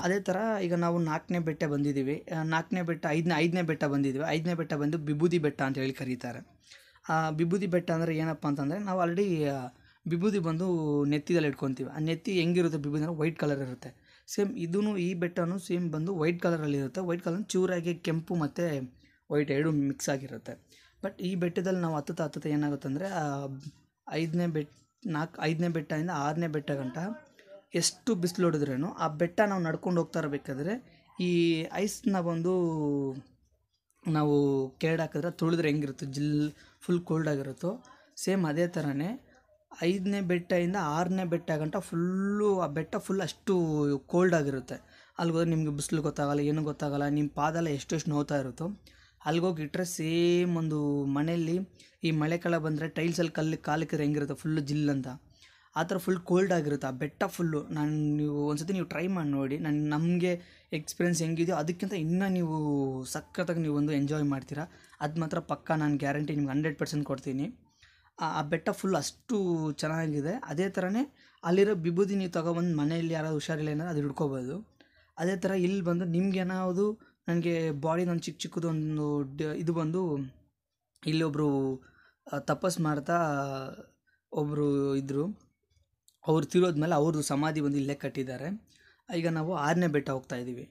ಅದೇ ಥರ ಈಗ ನಾವು 4ನೇ ಬೆಟ್ಟ ಬಂದಿದ್ದೀವಿ. 4ನೇ ಬೆಟ್ಟ ಐದನೇ ಬೆಟ್ಟ ಬಂದಿದ್ದೀವಿ. 5ನೇ ಬೆಟ್ಟ ಬಂದು ವಿಭೂತಿ ಬೆಟ್ಟ ಅಂತ ಹೇಳಿ ಕರೀತಾರೆ. ವಿಭೂತಿ ಬೆಟ್ಟ ಅಂದರೆ ಏನಪ್ಪ ಅಂತಂದರೆ ನಾವು ಆಲ್ರೆಡಿ ವಿಭೂತಿ ಬಂದು ನೆತ್ತಿದಲ್ಲಿ ಇಟ್ಕೊತೀವಿ. ಆ ನೆತ್ತಿ ಹೆಂಗಿರುತ್ತೆ ವಿಭೂತಿ ಅಂದರೆ ವೈಟ್ ಕಲರ್ ಇರುತ್ತೆ. ಸೇಮ್ ಈ ಬೆಟ್ಟನೂ ಸೇಮ್ ಬಂದು ವೈಟ್ ಕಲರಲ್ಲಿ ಇರುತ್ತೆ. ವೈಟ್ ಕಲರ್ ಚೂರಾಗಿ ಕೆಂಪು ಮತ್ತು ವೈಟ್ ಎರಡು ಮಿಕ್ಸ್ ಆಗಿರುತ್ತೆ. ಬಟ್ ಈ ಬೆಟ್ಟದಲ್ಲಿ ನಾವು ಹತ್ತುತ್ತಾ ಏನಾಗುತ್ತೆ ಅಂದರೆ 5ನೇ ಬೆಟ್ಟದಿಂದ 6ನೇ ಬೆಟ್ಟ ಗಂಟ ಎಷ್ಟು ಬಿಸಿಲು ಹೊಡೆದ್ರೂ ಆ ಬೆಟ್ಟ ನಾವು ನಡ್ಕೊಂಡು ಹೋಗ್ತಾ ಇರಬೇಕಾದ್ರೆ ಈ ಐಸ್ನ ಬಂದು ನಾವು ಕೆರಡು ಹಾಕಿದ್ರೆ ತುಳಿದ್ರೆ ಹೆಂಗಿರುತ್ತೆ ಫುಲ್ ಕೋಲ್ಡ್ ಆಗಿರುತ್ತೋ ಸೇಮ್ ಅದೇ ಥರನೇ 5ನೇ ಬೆಟ್ಟದಿಂದ 6ನೇ ಬೆಟ್ಟ ಗಂಟ ಫುಲ್ಲು ಆ ಬೆಟ್ಟ ಫುಲ್ ಅಷ್ಟು ಕೋಲ್ಡ್ ಆಗಿರುತ್ತೆ. ಅಲ್ಲಿಗೋದ್ರೆ ನಿಮಗೆ ಬಿಸಿಲು ಗೊತ್ತಾಗಲ್ಲ, ಏನೂ ಗೊತ್ತಾಗಲ್ಲ, ನಿಮ್ಮ ಪಾದೆಲ್ಲ ಎಷ್ಟೆಷ್ಟು ನೋವ್ತಾ ಇರುತ್ತೋ ಅಲ್ಲಿಗೋಗಿಟ್ರೆ ಸೇಮ್ ಒಂದು ಮನೆಯಲ್ಲಿ ಈ ಮಳೆಕಾಲ ಬಂದರೆ ಟೈಲ್ಸಲ್ಲಿ ಕಾಲಿಕ್ಕಿದ್ರೆ ಹೆಂಗಿರುತ್ತೆ ಫುಲ್ಲು ಜಿಲ್ ಅಂತ, ಆ ಥರ ಫುಲ್ ಕೋಲ್ಡ್ ಆಗಿರುತ್ತೆ ಆ ಬೆಟ್ಟ ಫುಲ್ಲು. ನೀವು ಒಂದ್ಸತಿ ನೀವು ಟ್ರೈ ಮಾಡಿ ನೋಡಿ. ನಮಗೆ ಎಕ್ಸ್ಪೀರಿಯೆನ್ಸ್ ಹೆಂಗಿದೆಯೋ ಅದಕ್ಕಿಂತ ಇನ್ನೂ ನೀವು ಸಖತ್ತಾಗಿ ನೀವು ಒಂದು ಎಂಜಾಯ್ ಮಾಡ್ತೀರಾ. ಅದು ಮಾತ್ರ ಪಕ್ಕ ನಾನು ಗ್ಯಾರಂಟಿ ನಿಮ್ಗೆ 100% ಕೊಡ್ತೀನಿ. ಆ ಬೆಟ್ಟ ಫುಲ್ ಅಷ್ಟು ಚೆನ್ನಾಗಿದೆ. ಅದೇ ಥರನೇ ಅಲ್ಲಿರೋ ವಿಭೂತಿ ನೀವು ತೊಗೊಬಂದು ಮನೆಯಲ್ಲಿ ಯಾರಾದ್ರು ಹುಷಾರಿಲ್ಲ ಏನಾದ್ರು ಅದು ಹಿಡ್ಕೊಬೋದು. ಅದೇ ಥರ ಇಲ್ಲಿ ಬಂದು ನಿಮ್ಗೇನಾವುದು ನನಗೆ ಬಾಡಿ ಒಂದು ಚಿಕ್ಕದೊಂದು ಇದು ಬಂದು ಇಲ್ಲೊಬ್ಬರು ತಪಸ್ ಮಾಡ್ತಾ ಒಬ್ಬರು ಇದ್ದರು, ಅವ್ರು ತಿರೋದ್ಮೇಲೆ ಅವ್ರದ್ದು ಸಮಾಧಿ ಬಂದು ಇಲ್ಲೇ ಕಟ್ಟಿದ್ದಾರೆ. ಈಗ ನಾವು 6ನೇ ಬೆಟ್ಟ ಹೋಗ್ತಾ ಇದ್ದೀವಿ.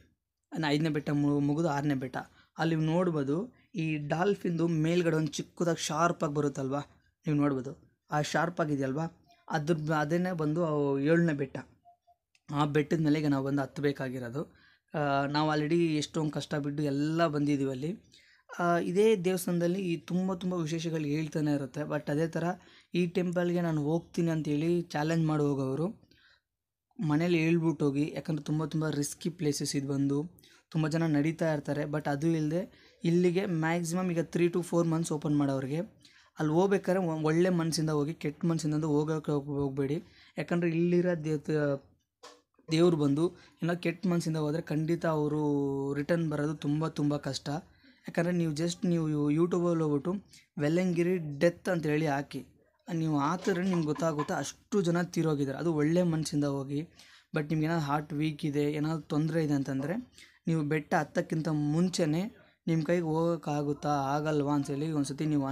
5ನೇ ಬೆಟ್ಟ ಮುಗಿದು 6ನೇ ಬೆಟ್ಟ ಅಲ್ಲಿ ನೋಡ್ಬೋದು. ಈ ಡಾಲ್ಫಿನ್ದು ಮೇಲ್ಗಡೆ ಒಂದು ಚಿಕ್ಕದಾಗಿ ಶಾರ್ಪಾಗಿ ಬರುತ್ತಲ್ವ, ನೀವು ನೋಡ್ಬೋದು ಆ ಶಾರ್ಪ್ ಆಗಿದೆಯಲ್ವಾ, ಅದನ್ನೇ ಬಂದು 7ನೇ ಬೆಟ್ಟ. ಆ ಬೆಟ್ಟದ ಮೇಲೆ ಈಗ ನಾವು ಬಂದು ಹತ್ತಬೇಕಾಗಿರೋದು. ನಾವು ಆಲ್ರೆಡಿ ಎಷ್ಟೊಂದು ಕಷ್ಟ ಬಿಟ್ಟು ಎಲ್ಲ ಬಂದಿದ್ದೀವಿ ಅಲ್ಲಿ. ಇದೇ ದೇವಸ್ಥಾನದಲ್ಲಿ ತುಂಬ ವಿಶೇಷಗಳು ಹೇಳ್ತಾನೆ ಇರುತ್ತೆ. ಬಟ್ ಅದೇ ಥರ ಈ ಟೆಂಪಲ್ಗೆ ನಾನು ಹೋಗ್ತೀನಿ ಅಂತೇಳಿ ಚಾಲೆಂಜ್ ಮಾಡಿ ಹೋಗೋರು ಮನೇಲಿ ಹೇಳ್ಬಿಟ್ಟು ಹೋಗಿ, ಯಾಕಂದರೆ ತುಂಬ ರಿಸ್ಕಿ ಪ್ಲೇಸಸ್ ಇದು ಬಂದು ತುಂಬ ಜನ ನಡೀತಾ ಇರ್ತಾರೆ. ಬಟ್ ಅದು ಇಲ್ಲದೆ ಇಲ್ಲಿಗೆ ಮ್ಯಾಕ್ಸಿಮಮ್ ಈಗ 3 to 4 ಮಂತ್ಸ್ ಓಪನ್ ಮಾಡೋರಿಗೆ ಅಲ್ಲಿ ಹೋಗ್ಬೇಕಾದ್ರೆ ಒಳ್ಳೆ ಮನಸ್ಸಿಂದ ಹೋಗಿ, ಕೆಟ್ಟ ಮನಸ್ಸಿಂದ ಹೋಗಬೇಡಿ. ಯಾಕಂದರೆ ಇಲ್ಲಿರೋ ದೇವ್ರು ಬಂದು ಏನೋ ಕೆಟ್ಟ ಮನಸ್ಸಿಂದ ಹೋದರೆ ಖಂಡಿತ ಅವರು ರಿಟರ್ನ್ ಬರೋದು ತುಂಬ ಕಷ್ಟ. ಯಾಕಂದರೆ ನೀವು ಯೂಟ್ಯೂಬಲ್ಲಿ ಹೋಗ್ಬಿಟ್ಟು ವೆಲ್ಲಂಗಿರಿ ಡೆತ್ ಅಂತ ಹೇಳಿ ಹಾಕಿ, ನೀವು ಹಾಕಿದ್ರೆ ನಿಮ್ಗೆ ಗೊತ್ತಾಗುತ್ತೆ ಅಷ್ಟು ಜನ ತೀರೋಗಿದ್ದಾರೆ. ಅದು ಒಳ್ಳೆ ಮನಸ್ಸಿಂದ ಹೋಗಿ. ಬಟ್ ನಿಮ್ಗೆ ಏನಾದ್ರು ಹಾರ್ಟ್ ವೀಕ್ ಇದೆ, ಏನಾದರೂ ತೊಂದರೆ ಇದೆ ಅಂತಂದರೆ ನೀವು ಬೆಟ್ಟ ಹತ್ತಕ್ಕಿಂತ ಮುಂಚೆನೇ ನಿಮ್ಮ ಕೈಗೆ ಹೋಗೋಕ್ಕಾಗುತ್ತಾ ಆಗಲ್ವಾ ಅಂತೇಳಿ ಒಂದು ಸತಿ ನೀವು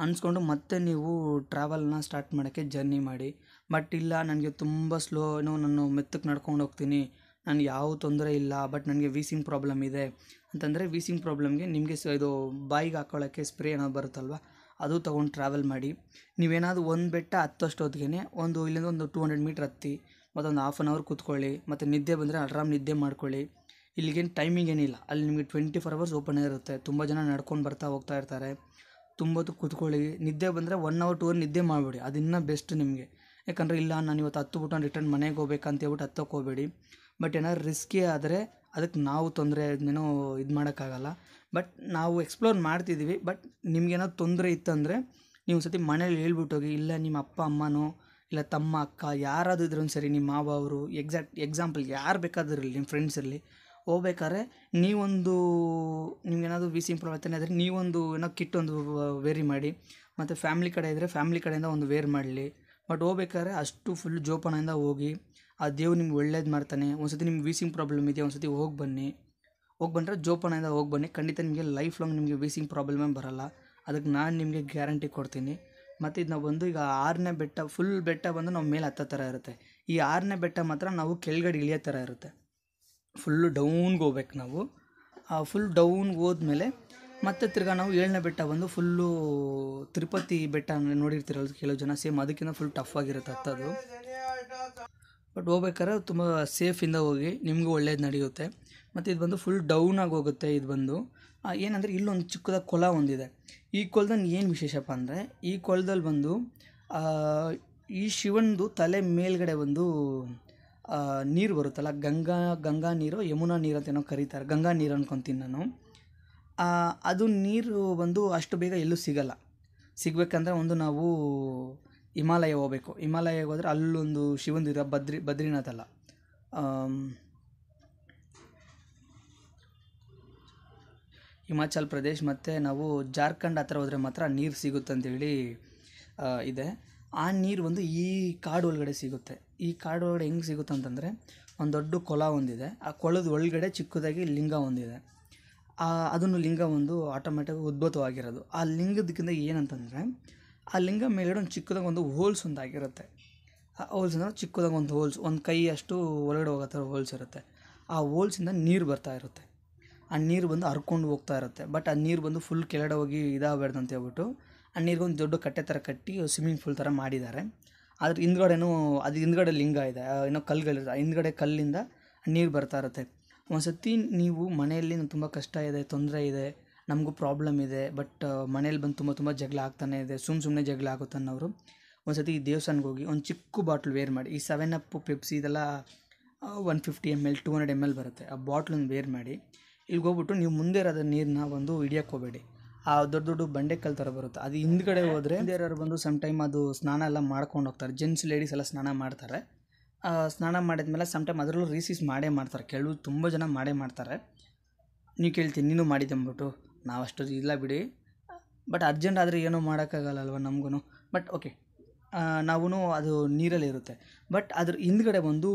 ಅನ್ಸ್ಕೊಂಡು ಮತ್ತೆ ನೀವು ಟ್ರಾವೆಲ್ನ ಸ್ಟಾರ್ಟ್ ಮಾಡೋಕ್ಕೆ ಜರ್ನಿ ಮಾಡಿ. ಬಟ್ ಇಲ್ಲ ನನಗೆ ತುಂಬ ಸ್ಲೋ, ನಾನು ಮೆತ್ತಕ್ಕೆ ನಡ್ಕೊಂಡು ಹೋಗ್ತೀನಿ, ನನಗೆ ಯಾವ ತೊಂದರೆ ಇಲ್ಲ, ಬಟ್ ನನಗೆ ವೀಸಿಂಗ್ ಪ್ರಾಬ್ಲಮ್ ಇದೆ ಅಂತಂದರೆ ವೀಸಿಂಗ್ ಪ್ರಾಬ್ಲಮ್ಗೆ ನಿಮಗೆ ಇದು ಬಾಯಿಗೆ ಹಾಕ್ಕೊಳ್ಳೋಕ್ಕೆ ಸ್ಪ್ರೇ ಏನಾದ್ರು ಬರುತ್ತಲ್ವ, ಅದು ತೊಗೊಂಡು ಟ್ರಾವೆಲ್ ಮಾಡಿ. ನೀವೇನಾದರೂ ಒಂದು ಬೆಟ್ಟ ಹತ್ತೋಷ್ಟೊತ್ತಿಗೆ ಇಲ್ಲಿಂದ ಒಂದು 200 ಮೀಟ್ರ್ ಹತ್ತಿ, ಮತ್ತೊಂದು 1/2 hour ಕೂತ್ಕೊಳ್ಳಿ, ಮತ್ತು ನಿದ್ದೆ ಬಂದರೆ ಆರಾಮ್ ನಿದ್ದೆ ಮಾಡ್ಕೊಳ್ಳಿ. ಇಲ್ಲಿಗೇನು ಟೈಮಿಂಗ್ ಏನಿಲ್ಲ, ಅಲ್ಲಿ ನಿಮಗೆ 24 hours ಓಪನ್ ಇರುತ್ತೆ. ತುಂಬ ಜನ ನಡ್ಕೊಂಡು ಹೋಗ್ತಾ ಇರ್ತಾರೆ. ತುಂಬ ಹೊತ್ತು ಕೂತ್ಕೊಳ್ಳಿ, ನಿದ್ದೆ ಬಂದರೆ 1 hour 2 hour ನಿದ್ದೆ ಮಾಡಿಬಿಡಿ, ಅದು ಇನ್ನೂ ಬೆಸ್ಟ್ ನಿಮಗೆ. ಯಾಕಂದರೆ ಇಲ್ಲ ನಾನು ಇವತ್ತು ಹತ್ತುಬಿಟ್ಟು ರಿಟರ್ನ್ ಮನೆಗೆ ಹೋಗ್ಬೇಕಂತ ಹೇಳ್ಬಿಟ್ಟು ಹತ್ತೋಕೆ ಹೋಗಬೇಡಿ. ಬಟ್ ಏನಾದ್ರು ರಿಸ್ಕಿ ಆದರೆ ಅದಕ್ಕೆ ನಾವು ತೊಂದರೆ ಏನೋ ಇದು ಮಾಡೋಕ್ಕಾಗಲ್ಲ. ಬಟ್ ನಾವು ಎಕ್ಸ್ಪ್ಲೋರ್ ಮಾಡ್ತಿದ್ದೀವಿ. ಬಟ್ ನಿಮ್ಗೇನಾದ್ರು ತೊಂದರೆ ಇತ್ತಂದರೆ ನೀವು ಸತಿ ಮನೇಲಿ ಹೇಳ್ಬಿಟ್ಟೋಗಿ, ಇಲ್ಲ ನಿಮ್ಮ ಅಪ್ಪ ಅಮ್ಮನೋ ಇಲ್ಲ ತಮ್ಮ ಅಕ್ಕ ಯಾರಾದರೂ ಇದ್ರೂ ಸರಿ, ನಿಮ್ಮ ಮಾವ ಅವರು ಎಕ್ಸಾಂಪಲ್ ಯಾರು ಬೇಕಾದರೂ ಇರಲಿ, ನಿಮ್ಮ ಫ್ರೆಂಡ್ಸ್ ಇರಲಿ, ಹೋಗ್ಬೇಕಾದ್ರೆ ನಿಮ್ಗೇನಾದರೂ ವೀಸಿಂಗ್ ಪ್ರಾಬ್ಲಮ್ ಆದರೆ ನೀವೊಂದು ಏನೋ ಕಿಟ್ ಒಂದು ವೇರಿ ಮಾಡಿ, ಮತ್ತು ಫ್ಯಾಮ್ಲಿ ಕಡೆ ಇದ್ದರೆ ಫ್ಯಾಮ್ಲಿ ಕಡೆಯಿಂದ ಒಂದು ವೇರ್ ಮಾಡಲಿ. ಬಟ್ ಹೋಗ್ಬೇಕಾದ್ರೆ ಅಷ್ಟು ಫುಲ್ ಜೋಪಾನದಿಂದ ಹೋಗಿ, ಆ ದೇವ್ರು ನಿಮ್ಗೆ ಒಳ್ಳೇದು ಮಾಡ್ತಾನೆ. ಒಂದು ಸತಿ ನಿಮ್ಗೆ ವೀಸಿಂಗ್ ಪ್ರಾಬ್ಲಮ್ ಇದೆಯಾ, ಒಂದು ಸತಿ ಹೋಗ್ಬಂದರೆ ಜೋಪಾನದಿಂದ ಹೋಗ್ಬನ್ನಿ. ಖಂಡಿತ ನಿಮಗೆ ಲೈಫ್ ಲಾಂಗ್ ನಿಮಗೆ ವೀಸಿಂಗ್ ಪ್ರಾಬ್ಲಮೇ ಬರೋಲ್ಲ, ಅದಕ್ಕೆ ನಾನು ನಿಮಗೆ ಗ್ಯಾರಂಟಿ ಕೊಡ್ತೀನಿ. ಮತ್ತು ಇದು ನಾವು ಬಂದು ಈಗ 6ನೇ ಬೆಟ್ಟ ಫುಲ್ ಬೆಟ್ಟ ಬಂದು ನಾವು ಮೇಲೆ ಹತ್ತೋ ಥರ ಇರುತ್ತೆ. ಈ 6ನೇ ಬೆಟ್ಟ ಮಾತ್ರ ನಾವು ಕೆಳಗಡೆ ಇಳಿಯೋ ಥರ ಇರುತ್ತೆ. ಫುಲ್ಲು ಡೌನ್ಗೆ ಹೋಗ್ಬೇಕು ನಾವು. ಫುಲ್ ಡೌನ್ಗೆ ಹೋದ್ಮೇಲೆ ಮತ್ತು ತಿರ್ಗಾ ನಾವು 7ನೇ ಬೆಟ್ಟ ಬಂದು ಫುಲ್ಲು ತಿರುಪತಿ ಬೆಟ್ಟ ನೋಡಿರ್ತೀರಲ್ಲ ಕೆಲವು ಜನ, ಸೇಮ್ ಅದಕ್ಕಿಂತ ಫುಲ್ ಟಫ್ ಆಗಿರುತ್ತೆ ಹತ್ತದು. ಬಟ್ ಹೋಗ್ಬೇಕಾದ್ರೆ ತುಂಬ ಸೇಫಿಂದ ಹೋಗಿ, ನಿಮಗೂ ಒಳ್ಳೇದು ನಡೆಯುತ್ತೆ. ಮತ್ತು ಇದು ಬಂದು ಫುಲ್ ಡೌನಾಗಿ ಹೋಗುತ್ತೆ. ಇದು ಬಂದು ಏನಂದರೆ ಇಲ್ಲೊಂದು ಚಿಕ್ಕದಾಗಿ ಕೊಳ ಒಂದಿದೆ. ಈ ಕೊಳದಲ್ಲಿ ಏನು ವಿಶೇಷಪ್ಪ ಅಂದರೆ, ಈ ಕೊಳದಲ್ಲಿ ಬಂದು ಈ ಶಿವನದು ತಲೆ ಮೇಲ್ಗಡೆ ಒಂದು ನೀರು ಬರುತ್ತಲ್ಲ, ಗಂಗಾ ನೀರು, ಯಮುನಾ ನೀರು ಅಂತ ಏನೋ ಕರೀತಾರೆ, ಗಂಗಾ ನೀರು ಅನ್ಕೊತೀನಿ ನಾನು. ಅದು ನೀರು ಬಂದು ಅಷ್ಟು ಬೇಗ ಎಲ್ಲೂ ಸಿಗಲ್ಲ. ಸಿಗಬೇಕಂದ್ರೆ ಒಂದು ನಾವು ಹಿಮಾಲಯ ಹೋಗ್ಬೇಕು. ಹಿಮಾಲಯಕ್ಕೆ ಹೋದರೆ ಅಲ್ಲೊಂದು ಶಿವಂದಿರ ಬದ್ರಿನಾಥ್ ಅಲ್ಲ, ಹಿಮಾಚಲ್ ಪ್ರದೇಶ್ ಮತ್ತು ನಾವು ಜಾರ್ಖಂಡ್ ಹತ್ರ ಹೋದರೆ ಮಾತ್ರ ನೀರು ಸಿಗುತ್ತೆ ಅಂತೇಳಿ ಇದೆ. ಆ ನೀರು ಒಂದು ಈ ಕಾಡು ಒಳಗಡೆ ಸಿಗುತ್ತೆ. ಈ ಕಾಡು ಒಳಗಡೆ ಹೆಂಗೆ ಸಿಗುತ್ತೆ ಅಂತಂದರೆ, ಒಂದು ದೊಡ್ಡ ಕೊಳ ಒಂದಿದೆ. ಆ ಕೊಳದ ಒಳಗಡೆ ಚಿಕ್ಕದಾಗಿ ಲಿಂಗ ಒಂದಿದೆ. ಅದನ್ನು ಲಿಂಗ ಒಂದು ಆಟೋಮೆಟಿಕ್ ಉದ್ಭುತವಾಗಿರೋದು. ಆ ಲಿಂಗದಕ್ಕಿಂತ ಏನಂತಂದರೆ, ಆ ಲಿಂಗ ಮೇಲ್ಗಡೆ ಒಂದು ಚಿಕ್ಕದಾಗಿ ಒಂದು ಹೋಲ್ಸ್ ಒಂದಾಗಿರುತ್ತೆ. ಆ ಹೋಲ್ಸ್ ಅಂದರೆ ಚಿಕ್ಕದಾಗಿ ಒಂದು ಹೋಲ್ಸ್, ಒಂದು ಕೈ ಅಷ್ಟು ಒಳಗಡೆ ಹೋಗೋ ಥರ ಹೋಲ್ಸ್ ಇರುತ್ತೆ. ಆ ಹೋಲ್ಸಿಂದ ನೀರು ಬರ್ತಾ ಇರುತ್ತೆ. ಆ ನೀರು ಬಂದು ಹರ್ಕೊಂಡು ಹೋಗ್ತಾ ಇರುತ್ತೆ. ಬಟ್ ಆ ನೀರು ಬಂದು ಫುಲ್ ಕೆಳಗಡೆ ಹೋಗಿ ಇದಾಗಬಾರ್ದು ಅಂತ ಹೇಳ್ಬಿಟ್ಟು ಆ ನೀರಿಗೊಂದು ದೊಡ್ಡ ಕಟ್ಟೆ ಥರ ಕಟ್ಟಿ ಸ್ವಿಮ್ಮಿಂಗ್ ಪೂಲ್ ಥರ ಮಾಡಿದ್ದಾರೆ. ಅದ್ರ ಹಿಂದ್ಗಡೆನೂ ಅದು ಹಿಂದ್ಗಡೆ ಲಿಂಗ ಇದೆ, ಏನೋ ಕಲ್ಲುಗಳಿರುತ್ತೆ. ಆ ಹಿಂದ್ಗಡೆ ಕಲ್ಲಿಂದ ನೀರು ಬರ್ತಾ ಇರುತ್ತೆ. ಒಂದು ಸತಿ ನೀವು ಮನೆಯಲ್ಲಿ ತುಂಬ ಕಷ್ಟ ಇದೆ, ತೊಂದರೆ ಇದೆ, ನಮಗೂ ಪ್ರಾಬ್ಲಮ್ ಇದೆ, ಬಟ್ ಮನೇಲಿ ಬಂದು ತುಂಬ ಜಗಳ ಆಗ್ತಾನೆ ಇದೆ, ಸುಮ್ಮನೆ ಜಗಳ ಆಗುತ್ತೆ ಅನ್ನೋರು ಒಂದು ಸತಿ ಈ ದೇವಸ್ಥಾನಕ್ಕೆ ಹೋಗಿ ಒಂದು ಚಿಕ್ಕ ಬಾಟ್ಲ್ ವೇರ್ ಮಾಡಿ. ಈ 7 ಅಪ್, ಪೆಪ್ಸಿ ಇದೆಲ್ಲ 150 ml 200 ml ಬರುತ್ತೆ. ಆ ಬಾಟ್ಲನ್ನು ವೇರ್ ಮಾಡಿ ಇಲ್ಲಿಗೆ ಹೋಗ್ಬಿಟ್ಟು ನೀವು ಮುಂದೆ ಇರೋದ ನೀರನ್ನ ಒಂದು ಹಿಡಿಯೋಕ್ಕೆ ಹೋಗಬೇಡಿ. ಆ ದೊಡ್ಡ ಬಂಡೆಕಲ್ಲು ಥರ ಬರುತ್ತೆ, ಅದು ಹಿಂದ್ಗಡೆ ಹೋದರೆ ಯಾರು ಬಂದು ಸಮ್ ಟೈಮ್ ಅದು ಸ್ನಾನ ಎಲ್ಲ ಮಾಡ್ಕೊಂಡು ಹೋಗ್ತಾರೆ. ಜೆಂಟ್ಸ್ ಲೇಡೀಸ್ ಎಲ್ಲ ಸ್ನಾನ ಮಾಡ್ತಾರೆ. ಸ್ನಾನ ಮಾಡಿದ್ಮೇಲೆ ಸಮ್ ಟೈಮ್ ಅದರಲ್ಲೂ ರೀಸೀಸ್ ಮಾಡೇ ಮಾಡ್ತಾರೆ. ಕೆಲವು ತುಂಬ ಜನ ಮಾಡೇ ಮಾಡ್ತಾರೆ. ನೀವು ಕೇಳ್ತೀನಿ, ನೀನು ಮಾಡಿದ್ದಂದ್ಬಿಟ್ಟು, ನಾವು ಅಷ್ಟು ಇಲ್ಲ ಬಿಡಿ, ಬಟ್ ಅರ್ಜೆಂಟ್ ಆದರೆ ಏನೂ ಮಾಡೋಕ್ಕಾಗಲ್ಲಲ್ವ ನಮಗೂ. ಬಟ್ ಓಕೆ, ನಾವು ಅದು ನೀರಲ್ಲಿ ಇರುತ್ತೆ. ಬಟ್ ಅದ್ರ ಹಿಂದ್ಗಡೆ ಬಂದು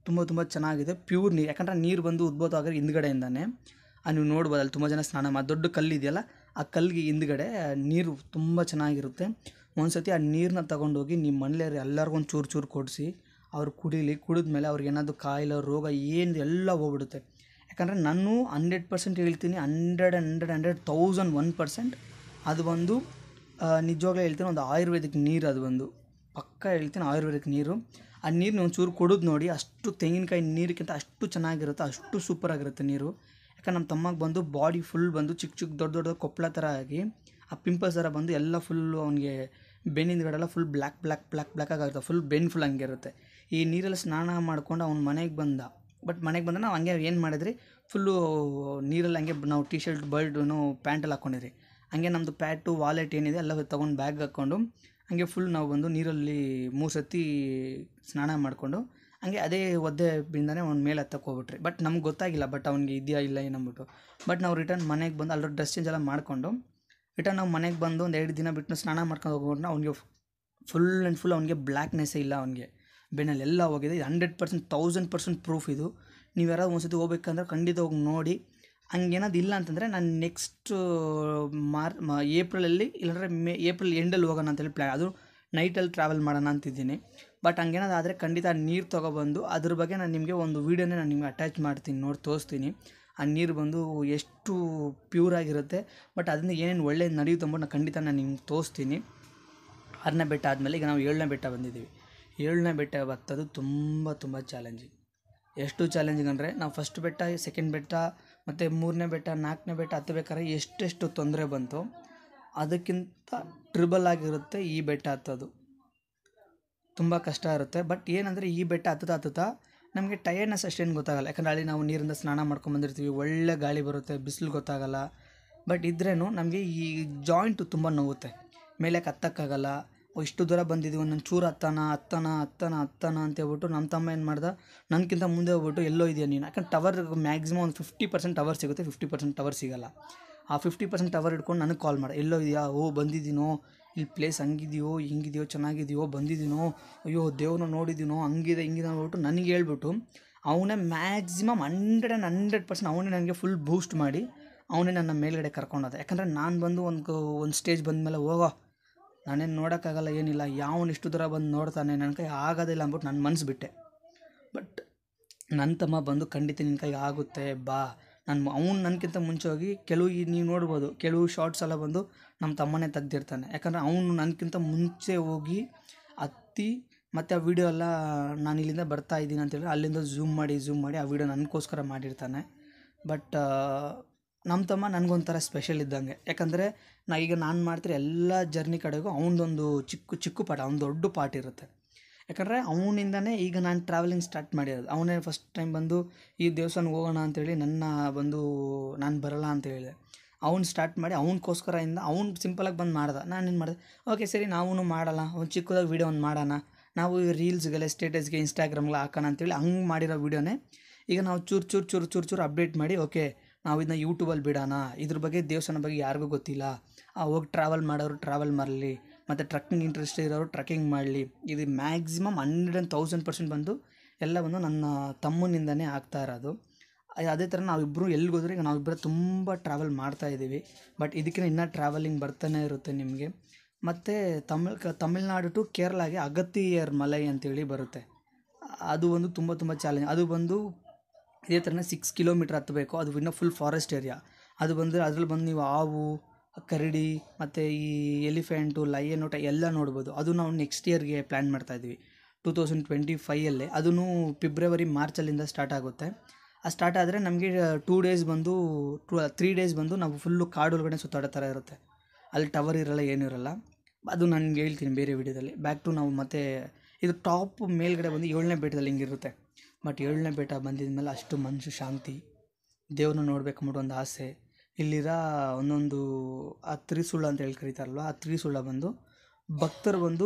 ತುಂಬ ಚೆನ್ನಾಗಿದೆ, ಪ್ಯೂರ್ ನೀರು. ಯಾಕಂದರೆ ನೀರು ಬಂದು ಉದ್ಭವ ಆಗೋದು ಹಿಂದ್ಗಡೆಯಿಂದಾನೆ. ನೀವು ನೋಡ್ಬೋದು, ಅಲ್ಲಿ ತುಂಬ ಜನ ಸ್ನಾನ ಮಾಡಿ, ದೊಡ್ಡ ಕಲ್ಲಿದೆಯಲ್ಲ, ಆ ಕಲ್ಲಿಗೆ ಹಿಂದ್ಗಡೆ ನೀರು ತುಂಬ ಚೆನ್ನಾಗಿರುತ್ತೆ. ಒಂದು ಸತಿ ಆ ನೀರನ್ನ ತೊಗೊಂಡೋಗಿ ನಿಮ್ಮ ಮನೇಲಿ ಎಲ್ಲರಿಗೂ ಒಂದು ಚೂರು ಕೊಡಿಸಿ ಅವ್ರು ಕುಡಿದ್ಮೇಲೆ ಅವ್ರಿಗೆ ಏನಾದರೂ ಕಾಯಿಲೆ, ರೋಗ ಏನು ಎಲ್ಲ ಹೋಗ್ಬಿಡುತ್ತೆ. ಯಾಕಂದರೆ ನಾನು 100% ಹೇಳ್ತೀನಿ, 100,000 ಅದು ಒಂದು ನಿಜವಾಗ್ಲೂ ಹೇಳ್ತೀನಿ, ಒಂದು ಆಯುರ್ವೇದಿಕ್ ನೀರು. ಅದು ಒಂದು ಪಕ್ಕ ಹೇಳ್ತೀನಿ, ಆಯುರ್ವೇದಿಕ್ ನೀರು. ಆ ನೀರನ್ನ ಒಂಚೂರು ಕುಡಿದು ನೋಡಿ, ಅಷ್ಟು ತೆಂಗಿನಕಾಯಿ ನೀರಿಗಿಂತ ಅಷ್ಟು ಚೆನ್ನಾಗಿರುತ್ತೆ, ಅಷ್ಟು ಸೂಪರಾಗಿರುತ್ತೆ ನೀರು. ಯಾಕಂದ್ರೆ ನಮ್ಮ ತಮ್ಮಗೆ ಬಂದು ಬಾಡಿ ಫುಲ್ ಬಂದು ಚಿಕ್ಕ ದೊಡ್ಡ ಕೊಪ್ಪಳ ಥರ ಆಗಿ, ಆ ಪಿಂಪಲ್ಸ್ ಥರ ಬಂದು ಎಲ್ಲ ಫುಲ್ಲು ಅವನಿಗೆ ಬೆನ್ನಿಂದಗಡೆಲ್ಲ ಫುಲ್ ಬ್ಲ್ಯಾಕ್ ಆಗಿರುತ್ತೆ, ಫುಲ್ ಬೆನ್ನು ಫುಲ್ ಹಂಗೆ ಇರುತ್ತೆ. ಈ ನೀರೆಲ್ಲ ಸ್ನಾನ ಮಾಡ್ಕೊಂಡು ಅವ್ನು ಮನೆಗೆ ಬಂದ. ಬಟ್ ಮನೆಗೆ ಬಂದರೆ ನಾವು ಹಂಗೆ ಏನು ಮಾಡಿದ್ರಿ, ಫುಲ್ಲು ನೀರಲ್ಲಿ ಹಂಗೆ ನಾವು ಟಿ ಶರ್ಟ್ ಬರ್ಡ್ನು ಪ್ಯಾಂಟಲ್ಲಿ ಹಾಕ್ಕೊಂಡಿರಿ. ಹಂಗೆ ನಮ್ಮದು ಪ್ಯಾಟು ವಾಲೆಟ್ ಏನಿದೆ ಎಲ್ಲ ತೊಗೊಂಡು ಬ್ಯಾಗ್ ಹಾಕ್ಕೊಂಡು ಹಂಗೆ ಫುಲ್ ನಾವು ಬಂದು ನೀರಲ್ಲಿ 3 ಸತಿ ಸ್ನಾನ ಮಾಡಿಕೊಂಡು ಹಂಗೆ ಅದೇ ಒದ್ದೆಯಿಂದನೇ ಅವ್ನ ಮೇಲೆ ಹತ್ತಕ್ಕೆ ಹೋಗ್ಬಿಟ್ರಿ. ಬಟ್ ನಮ್ಗೆ ಗೊತ್ತಾಗಿಲ್ಲ, ಬಟ್ ಅವ್ನಿಗೆ ಇದೆಯಾ ಇಲ್ಲ ಏನಂದ್ಬಿಟ್ಟು. ಬಟ್ ನಾವು ರಿಟರ್ನ್ ಮನೆಗೆ ಬಂದು ಅಲ್ಲರ ಡ್ರೆಸ್ ಚೇಂಜ್ ಎಲ್ಲ ಮಾಡಿಕೊಂಡು ರಿಟರ್ನ್ ನಾವು ಮನೆಗೆ ಬಂದು ಒಂದು 2 ದಿನ ಬಿಟ್ಟು ಸ್ನಾನ ಮಾಡ್ಕೊಂಡು ಹೋಗ್ಬಿಟ್ಟು ಅವ್ನಿಗೆ ಫುಲ್ ಆ್ಯಂಡ್ ಫುಲ್ ಅವ್ನಿಗೆ ಬ್ಲ್ಯಾಕ್ನೆಸ್ಸೇ ಇಲ್ಲ. ಅವ್ನಿಗೆ ಬೆನ್ನಲ್ಲಿ ಎಲ್ಲ ಹೋಗಿದೆ. 100%, 1000% ಪ್ರೂಫ್ ಇದು. ನೀವು ಯಾರಾದ್ರು ಒಂದು ಸತಿ ಹೋಗ್ಬೇಕಂದ್ರೆ ಖಂಡಿತ ಹೋಗಿ ನೋಡಿ. ಹಂಗೇನಾದ್ರು ಇಲ್ಲ ಅಂತಂದರೆ ನಾನು ನೆಕ್ಸ್ಟ್ ಏಪ್ರಿಲಲ್ಲಿ ಇಲ್ಲಾಂದರೆ ಏಪ್ರಿಲ್ ಎಂಡಲ್ಲಿ ಹೋಗೋಣ ಅಂತೇಳಿ ಪ್ಲ್ಯಾನ್. ಅದು ನೈಟಲ್ಲಿ ಟ್ರಾವೆಲ್ ಮಾಡೋಣ ಅಂತಿದ್ದೀನಿ. ಬಟ್ ಹಂಗೇನಾದ್ರು ಆದರೆ ಖಂಡಿತ ನೀರು ತೊಗೊಬಂದು ಅದ್ರ ಬಗ್ಗೆ ನಾನು ನಿಮಗೆ ಒಂದು ವೀಡಿಯೋನೇ ನಾನು ನಿಮಗೆ ಅಟ್ಯಾಚ್ ಮಾಡ್ತೀನಿ, ನೋಡಿ ತೋರಿಸ್ತೀನಿ. ಆ ನೀರು ಬಂದು ಎಷ್ಟು ಪ್ಯೂರಾಗಿರುತ್ತೆ, ಬಟ್ ಅದರಿಂದ ಏನೇನು ಒಳ್ಳೇದು ನಡೆಯುತ್ತೆ ಅಂದ್ಬಿಟ್ಟು ನಾನು ಖಂಡಿತ ನಾನು ನಿಮ್ಗೆ ತೋರಿಸ್ತೀನಿ. 6ನೇ ಬೆಟ್ಟ ಆದಮೇಲೆ ಈಗ ನಾವು 7ನೇ ಬೆಟ್ಟ ಬಂದಿದ್ದೀವಿ. 7ನೇ ಬೆಟ್ಟ ಹತ್ತೋದು ತುಂಬ ಚಾಲೆಂಜಿಂಗ್. ಎಷ್ಟು ಚಾಲೆಂಜಿಂಗ್ ಅಂದರೆ, ನಾವು ಫಸ್ಟ್ ಬೆಟ್ಟ, ಸೆಕೆಂಡ್ ಬೆಟ್ಟ ಮತ್ತು 3ನೇ ಬೆಟ್ಟ, 4ನೇ ಬೆಟ್ಟ ಹತ್ತಬೇಕಾದ್ರೆ ಎಷ್ಟೆಷ್ಟು ತೊಂದರೆ ಬಂತು ಅದಕ್ಕಿಂತ ಟ್ರಿಬಲ್ ಆಗಿರುತ್ತೆ ಈ ಬೆಟ್ಟ ಹತ್ತೋದು. ತುಂಬ ಕಷ್ಟ ಇರುತ್ತೆ. ಬಟ್ ಏನಂದರೆ ಈ ಬೆಟ್ಟ ಹತ್ತುತ್ತಾ ನಮಗೆ ಟಯರ್ಡ್ನೆಸ್ ಅಷ್ಟೇನು ಗೊತ್ತಾಗಲ್ಲ. ಯಾಕಂದರೆ ಅಲ್ಲಿ ನಾವು ನೀರಿಂದ ಸ್ನಾನ ಮಾಡ್ಕೊಂಬಂದಿರ್ತೀವಿ, ಒಳ್ಳೆ ಗಾಳಿ ಬರುತ್ತೆ, ಬಿಸಿಲು ಗೊತ್ತಾಗಲ್ಲ. ಬಟ್ ಇದ್ರೇನು ನಮಗೆ ಈ ಜಾಯಿಂಟು ತುಂಬ ನೋವುತ್ತೆ, ಮೇಲೆ ಹತ್ತಕ್ಕಾಗಲ್ಲ. ಇಷ್ಟು ದೂರ ಬಂದಿದ್ದೀವಿ, ನನ್ನ ಚೂರು ಹತ್ತನ ಅಂತ ಹೇಳ್ಬಿಟ್ಟು ನಮ್ಮ ತಮ್ಮ ಏನು ಮಾಡ್ದೆ, ನನಗಿಂತ ಮುಂದೆ ಹೋಗ್ಬಿಟ್ಟು ಎಲ್ಲೋ ಇದೆಯಾ ನೀನು. ಯಾಕಂದ್ರೆ ಟವರ್ ಮ್ಯಾಕ್ಸಿಮಮ್ ಒಂದು 50% ಟವರ್ ಸಿಗುತ್ತೆ, 50% ಟವರ್ ಸಿಗೋಲ್ಲ. ಆ 50% ಟವರ್ ಹಿಡ್ಕೊಂಡು ನನಗೆ ಕಾಲ್ ಮಾಡಿ, ಎಲ್ಲೋ ಇದೆಯಾ, ಬಂದಿದ್ದೀನೋ, ಇಲ್ಲಿ ಪ್ಲೇಸ್ ಹಂಗಿದೆಯೋ ಹಿಂಗಿದೆಯೋ ಚೆನ್ನಾಗಿದೆಯೋ ಬಂದಿದ್ದೀನೋ, ಅಯ್ಯೋ ದೇವ್ರನ್ನ ನೋಡಿದ್ದೀನೋ, ಹಂಗಿದೆ ಹಿಂಗಿದೆ ಅಂದ್ಬಿಟ್ಟು ನನಗೆ ಹೇಳ್ಬಿಟ್ಟು ಅವನೇ ಮ್ಯಾಕ್ಸಿಮಮ್ 100% ಅವನೇ ನನಗೆ ಫುಲ್ ಬೂಸ್ಟ್ ಮಾಡಿ ಅವನೇ ನನ್ನ ಮೇಲ್ಗಡೆ ಕರ್ಕೊಂಡೋದ. ಯಾಕಂದರೆ ನಾನು ಬಂದು ಒಂದು ಸ್ಟೇಜ್ ಬಂದಮೇಲೆ ಹೋಗೋ ನಾನೇನು ನೋಡೋಕ್ಕಾಗಲ್ಲ, ಏನಿಲ್ಲ, ಯಾವನು ಇಷ್ಟು ದೂರ ಬಂದು ನೋಡ್ತಾನೆ, ನನ್ನ ಕೈ ಆಗೋದಿಲ್ಲ ಅಂದ್ಬಿಟ್ಟು ನಾನು ಮನಸ್ಸು ಬಿಟ್ಟೆ. ಬಟ್ ನನ್ನ ತಮ್ಮ ಬಂದು ಖಂಡಿತ ನಿನ್ನ ಕೈಗೆ ಆಗುತ್ತೆ ಬಾ, ಅವ್ನು ನನಗಿಂತ ಮುಂಚೆ ಹೋಗಿ ಕೆಲವು ನೀವು ನೋಡ್ಬೋದು, ಕೆಲವು ಶಾರ್ಟ್ಸ್ ಎಲ್ಲ ಬಂದು ನಮ್ಮ ತಮ್ಮನೇ ತೆಗ್ದಿರ್ತಾನೆ. ಯಾಕಂದರೆ ಅವನು ನನಗಿಂತ ಮುಂಚೆ ಹೋಗಿ ಹತ್ತಿ ಮತ್ತು ಆ ವಿಡಿಯೋ ಎಲ್ಲ ನಾನು ಇಲ್ಲಿಂದ ಬರ್ತಾ ಇದ್ದೀನಿ ಅಂತೇಳಿ ಅಲ್ಲಿಂದ ಝೂಮ್ ಮಾಡಿ ಆ ವಿಡಿಯೋ ನನಗೋಸ್ಕರ ಮಾಡಿರ್ತಾನೆ. ಬಟ್ ನಮ್ಮ ತಮ್ಮ ನನಗೊಂಥರ ಸ್ಪೆಷಲ್ ಇದ್ದಂಗೆ. ಯಾಕಂದರೆ ನಾನು ಮಾಡ್ತಿರೋ ಎಲ್ಲ ಜರ್ನಿ ಕಡೆಗೂ ಅವನದೊಂದು ಚಿಕ್ಕ ಪಾಠ, ಅವ್ನು ದೊಡ್ಡ ಪಾಠ ಇರುತ್ತೆ. ಯಾಕಂದರೆ ಅವನಿಂದನೇ ಈಗ ನಾನು ಟ್ರಾವೆಲಿಂಗ್ ಸ್ಟಾರ್ಟ್ ಮಾಡಿರೋದು. ಅವನೇ ಫಸ್ಟ್ ಟೈಮ್ ಬಂದು ಈ ದೇವಸ್ಥಾನಕ್ಕೆ ಹೋಗೋಣ ಅಂತೇಳಿ ನಾನು ಬರಲ್ಲ ಅಂತ ಹೇಳಿದೆ. ಅವ್ನು ಸ್ಟಾರ್ಟ್ ಮಾಡಿ ಅವ್ನು ಸಿಂಪಲಾಗಿ ಬಂದು ಮಾಡ್ದೆ. ನಾನೇನು ಮಾಡಿದೆ, ಓಕೆ ಸರಿ ನಾವು ಮಾಡೋಲ್ಲ, ಒಂದು ಚಿಕ್ಕದಾಗಿ ವೀಡಿಯೋ ಮಾಡೋಣ, ನಾವು ರೀಲ್ಸ್ಗೆಲ್ಲ ಸ್ಟೇಟಸ್ಗೆ ಇನ್ಸ್ಟಾಗ್ರಾಮ್ಗೆ ಹಾಕೋಣ ಅಂತೇಳಿ ಹಂಗೆ ಮಾಡಿರೋ ವೀಡಿಯೋನೇ ಈಗ ನಾವು ಚೂರು ಅಪ್ಡೇಟ್ ಮಾಡಿ, ಓಕೆ ನಾವು ಇದನ್ನ ಯೂಟ್ಯೂಬಲ್ಲಿ ಬಿಡೋಣ, ಇದ್ರ ಬಗ್ಗೆ ದೇವಸ್ಥಾನ ಬಗ್ಗೆ ಯಾರಿಗೂ ಗೊತ್ತಿಲ್ಲ, ಹೋಗಿ ಟ್ರಾವೆಲ್ ಮಾಡೋರು ಟ್ರಾವೆಲ್ ಮಾಡಲಿ, ಮತ್ತು ಟ್ರಕ್ಕಿಂಗ್ ಇಂಟ್ರೆಸ್ಟ್ ಇರೋರು ಟ್ರಕ್ಕಿಂಗ್ ಮಾಡಲಿ. ಇದು ಮ್ಯಾಕ್ಸಿಮಮ್ 100,000% ಬಂದು ಎಲ್ಲ ಬಂದು ನನ್ನ ತಮ್ಮನಿಂದನೇ ಆಗ್ತಾ ಇರೋದು. ಅದೇ ಥರ ನಾವಿಬ್ಬರು ಎಲ್ಲಿಗೋದ್ರೆ ಈಗ ನಾವಿಬ್ಬರು ತುಂಬ ಟ್ರಾವೆಲ್ ಮಾಡ್ತಾಯಿದ್ದೀವಿ. ಬಟ್ ಇದಕ್ಕಿಂತ ಇನ್ನೂ ಟ್ರಾವೆಲಿಂಗ್ ಬರ್ತಾನೆ ಇರುತ್ತೆ ನಿಮಗೆ. ಮತ್ತು ತಮಿಳ್ನಾಡು ಟು ಕೇರಳಗೆ ಅಗತ್ತಿಯರ್ ಮಲೈ ಅಂತೇಳಿ ಬರುತ್ತೆ. ಅದು ಒಂದು ತುಂಬ ಚಾಲೆಂಜ್. ಅದು ಬಂದು ಇದೇ ಥರನೇ 6 ಕಿಲೋಮೀಟ್ರ್ ಹತ್ತಬೇಕು. ಅದು ಇನ್ನೂ ಫುಲ್ ಫಾರೆಸ್ಟ್ ಏರಿಯಾ. ಅದು ಬಂದರೆ ಅದ್ರಲ್ಲಿ ಬಂದು ನೀವು ಹಾವು, ಕರಡಿ ಮತ್ತು ಈ ಎಲಿಫೆಂಟು, ಲಯನ್ ಊಟ ಎಲ್ಲ ನೋಡ್ಬೋದು. ಅದು ನಾವು ನೆಕ್ಸ್ಟ್ ಇಯರ್ಗೆ ಪ್ಲ್ಯಾನ್ ಮಾಡ್ತಾಯಿದ್ವಿ, 2025 ಅದೂ ಫೆಬ್ರವರಿ ಮಾರ್ಚಲ್ಲಿಂದ ಸ್ಟಾರ್ಟ್ ಆಗುತ್ತೆ. ಸ್ಟಾರ್ಟ್ ಆದರೆ ನಮಗೆ 3 ಡೇಸ್ ಬಂದು ನಾವು ಫುಲ್ಲು ಕಾಡೊಳಗಡೆ ಸುತ್ತಾಡೋ ಥರ ಇರುತ್ತೆ. ಅಲ್ಲಿ ಟವರ್ ಇರೋಲ್ಲ, ಏನೂ ಇರೋಲ್ಲ. ಅದು ನಾನು ಹೇಳ್ತೀನಿ ಬೇರೆ ವಿಡಿಯೋದಲ್ಲಿ. ಬ್ಯಾಕ್ ಟು ನಾವು ಮತ್ತೆ ಇದು ಟಾಪ್ ಮೇಲ್ಗಡೆ ಬಂದು 7ನೇ ಬೆಟ್ಟದಲ್ಲಿ ಹಿಂಗಿರುತ್ತೆ. ಬಟ್ 7ನೇ ಬೆಟ್ಟ ಬಂದಿದ ಮೇಲೆ ಅಷ್ಟು ಮನಸ್ಸು ಶಾಂತಿ, ದೇವ್ರನ್ನ ನೋಡ್ಬೇಕಂಬಿಟ್ಟು ಒಂದು ಆಸೆ. ಇಲ್ಲಿರೋ ಒಂದೊಂದು ಆ ತ್ರಿಶೂಲ ಅಂತ ಹೇಳಿ ಕರೀತಾರಲ್ವ, ಆ ತ್ರಿಶೂಲ ಬಂದು ಭಕ್ತರು ಬಂದು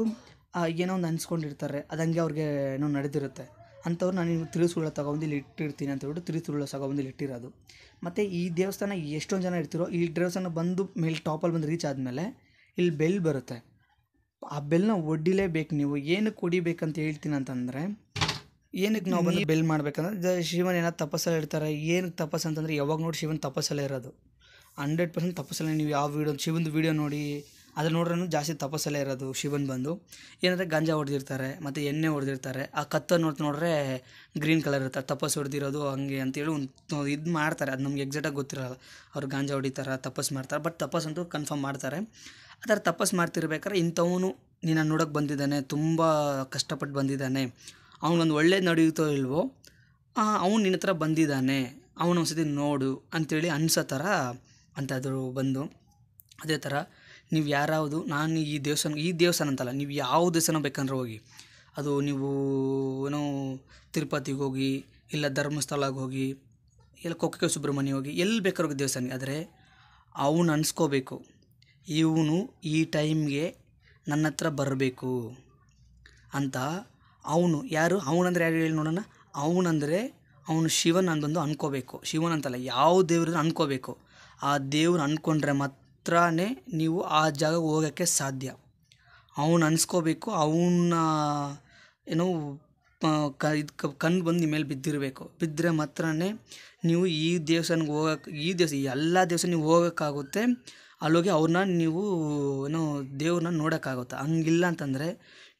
ಏನೋ ಒಂದು ಅನ್ಸ್ಕೊಂಡಿರ್ತಾರೆ, ಅದು ಹಂಗೆ ಅವ್ರಿಗೆ ಏನೋ ನಡೆದಿರುತ್ತೆ. ಅಂಥವ್ರು ನಾನು ತ್ರಿಶೂಲ ತೊಗೊಂಡು ಇಲ್ಲಿ ಇಟ್ಟಿರ್ತೀನಿ ಅಂತ ಹೇಳ್ಬಿಟ್ಟು ತ್ರಿಶೂಲ ತೊಗೊಂಡು ಇಲ್ಲಿ ಇಟ್ಟಿರೋದು. ಮತ್ತು ಈ ದೇವಸ್ಥಾನ ಎಷ್ಟೊಂದು ಜನ ಇರ್ತಿರೋ, ಈ ದೇವಸ್ಥಾನ ಬಂದು ಮೇಲೆ ಟಾಪಲ್ಲಿ ಬಂದು ರೀಚ್ ಆದಮೇಲೆ ಇಲ್ಲಿ ಬೆಲ್ ಬರುತ್ತೆ. ಆ ಬೆಲ್ನ ಹೊಡಿಲೇಬೇಕು ನೀವು. ಏನಕ್ಕೆ ಹೊಡಿಬೇಕಂತ ಹೇಳ್ತೀನಿ ಅಂತಂದರೆ, ಏನಕ್ಕೆ ನಾವು ಬಂದು ಬೆಲ್ ಮಾಡ್ಬೇಕಂದ್ರೆ ಶಿವನ್ ಏನಾದ್ರು ತಪಸ್ಸಲ್ಲಿ ಇರ್ತಾರೆ. ಏನಕ್ಕೆ ತಪಸ್ಸು ಅಂತಂದರೆ, ಯಾವಾಗ ನೋಡಿ ಶಿವನ್ ತಪಸ್ಸಲ್ಲೇ ಇರೋದು, 100% ತಪಸ್ಸಲ್ಲೇ. ನೀವು ಯಾವ ಶಿವಂದು ವೀಡಿಯೋ ನೋಡಿ ಅದ್ರ ನೋಡ್ರೂ ಜಾಸ್ತಿ ತಪಸ್ಸಲ್ಲೇ ಇರೋದು. ಶಿವನ್ ಬಂದು ಏನಂದರೆ ಗಾಂಜಾ ಹೊಡೆದಿರ್ತಾರೆ ಮತ್ತು ಎಣ್ಣೆ ಹೊಡೆದಿರ್ತಾರೆ. ಆ ಕತ್ತ ನೋಡಿದ್ರೆ ಗ್ರೀನ್ ಕಲರ್ ಇರ್ತಾರೆ, ತಪಸ್ಸು ಹೊಡೆದಿರೋದು ಹಂಗೆ ಅಂತೇಳಿ ಒಂದು ಇದು ಮಾಡ್ತಾರೆ. ಅದು ನಮ್ಗೆ ಎಕ್ಸಾಕ್ಟಾಗಿ ಗೊತ್ತಿರೋಲ್ಲ. ಅವ್ರು ಗಾಂಜಾ ಹೊಡಿತಾರೆ, ತಪಸ್ಸು ಮಾಡ್ತಾರೆ. ಬಟ್ ತಪಸ್ಸಂತೂ ಕನ್ಫರ್ಮ್ ಮಾಡ್ತಾರೆ. ಆ ಥರ ತಪಸ್ಸು ಮಾಡ್ತಿರ್ಬೇಕಾದ್ರೆ ಇಂಥವನು ನೀನು ನೋಡೋಕ್ಕೆ ಬಂದಿದ್ದಾನೆ, ತುಂಬ ಕಷ್ಟಪಟ್ಟು ಬಂದಿದ್ದಾನೆ, ಅವನೊಂದು ಒಳ್ಳೇದು ನಡೆಯುತ್ತೋ ಇಲ್ವೋ, ಅವನು ನಿನ್ನ ಹತ್ರ ಬಂದಿದ್ದಾನೆ, ಅವನು ಒಂದ್ಸತಿ ನೋಡು ಅಂಥೇಳಿ ಅನ್ಸೋ ಥರ ಅಂಥದ್ರು ಬಂದು. ಅದೇ ಥರ ನೀವು ಯಾರಾವುದು ನಾನು ಈ ದೇವಸ್ಥಾನ ಅಂತಲ್ಲ, ನೀವು ಯಾವ ದೇವಸ್ಥಾನ ಬೇಕಂದ್ರೆ ಹೋಗಿ, ಅದು ನೀವು ಏನೋ ತಿರುಪತಿಗೆ ಹೋಗಿ, ಇಲ್ಲ ಧರ್ಮಸ್ಥಳಕ್ಕೆ ಹೋಗಿ, ಇಲ್ಲ ಕೊಕ್ಕೆ ಸುಬ್ರಹ್ಮಣ್ಯ ಹೋಗಿ, ಎಲ್ಲಿ ಬೇಕಾದ್ರೂ ಹೋಗಿ ದೇವಸ್ಥಾನಕ್ಕೆ. ಆದರೆ ಅವನು ಅನ್ಸ್ಕೋಬೇಕು, ಇವನು ಈ ಟೈಮ್ಗೆ ನನ್ನ ಹತ್ರ ಬರಬೇಕು ಅಂತ. ಯಾರು ಅವನಂದ್ರೆ ಯಾರು ಹೇಳಿ ನೋಡೋಣ. ಅವನು ಶಿವನ್ ಬಂದು ಅನ್ಕೋಬೇಕು. ಶಿವನ್ ಅಂತಲ್ಲ, ಯಾವ ದೇವ್ರನ್ನ ಅನ್ಕೋಬೇಕು. ಆ ದೇವ್ರು ಅಂದ್ಕೊಂಡ್ರೆ ಮಾತ್ರನೇ ನೀವು ಆ ಜಾಗಕ್ಕೆ ಹೋಗೋಕ್ಕೆ ಸಾಧ್ಯ. ಅವನು ಅನ್ಸ್ಕೋಬೇಕು, ಅವನ್ನ ಏನೋ ಕಣ್ಣು ಬಂದು ನಿಮ್ಮ ಮೇಲೆ ಬಿದ್ದರೆ ಮಾತ್ರನೇ ನೀವು ಈ ದೇವಸ್ಥಾನಕ್ಕೆ ಹೋಗೋಕ್ಕೆ, ಎಲ್ಲ ದೇವಸ್ಥಾನ ನೀವು ಹೋಗೋಕ್ಕಾಗುತ್ತೆ. ಅಲ್ಲೋಗಿ ಅವ್ರನ್ನ ನೀವು ಏನೋ ದೇವ್ರನ್ನ ನೋಡೋಕ್ಕಾಗುತ್ತೆ. ಹಂಗಿಲ್ಲ ಅಂತಂದರೆ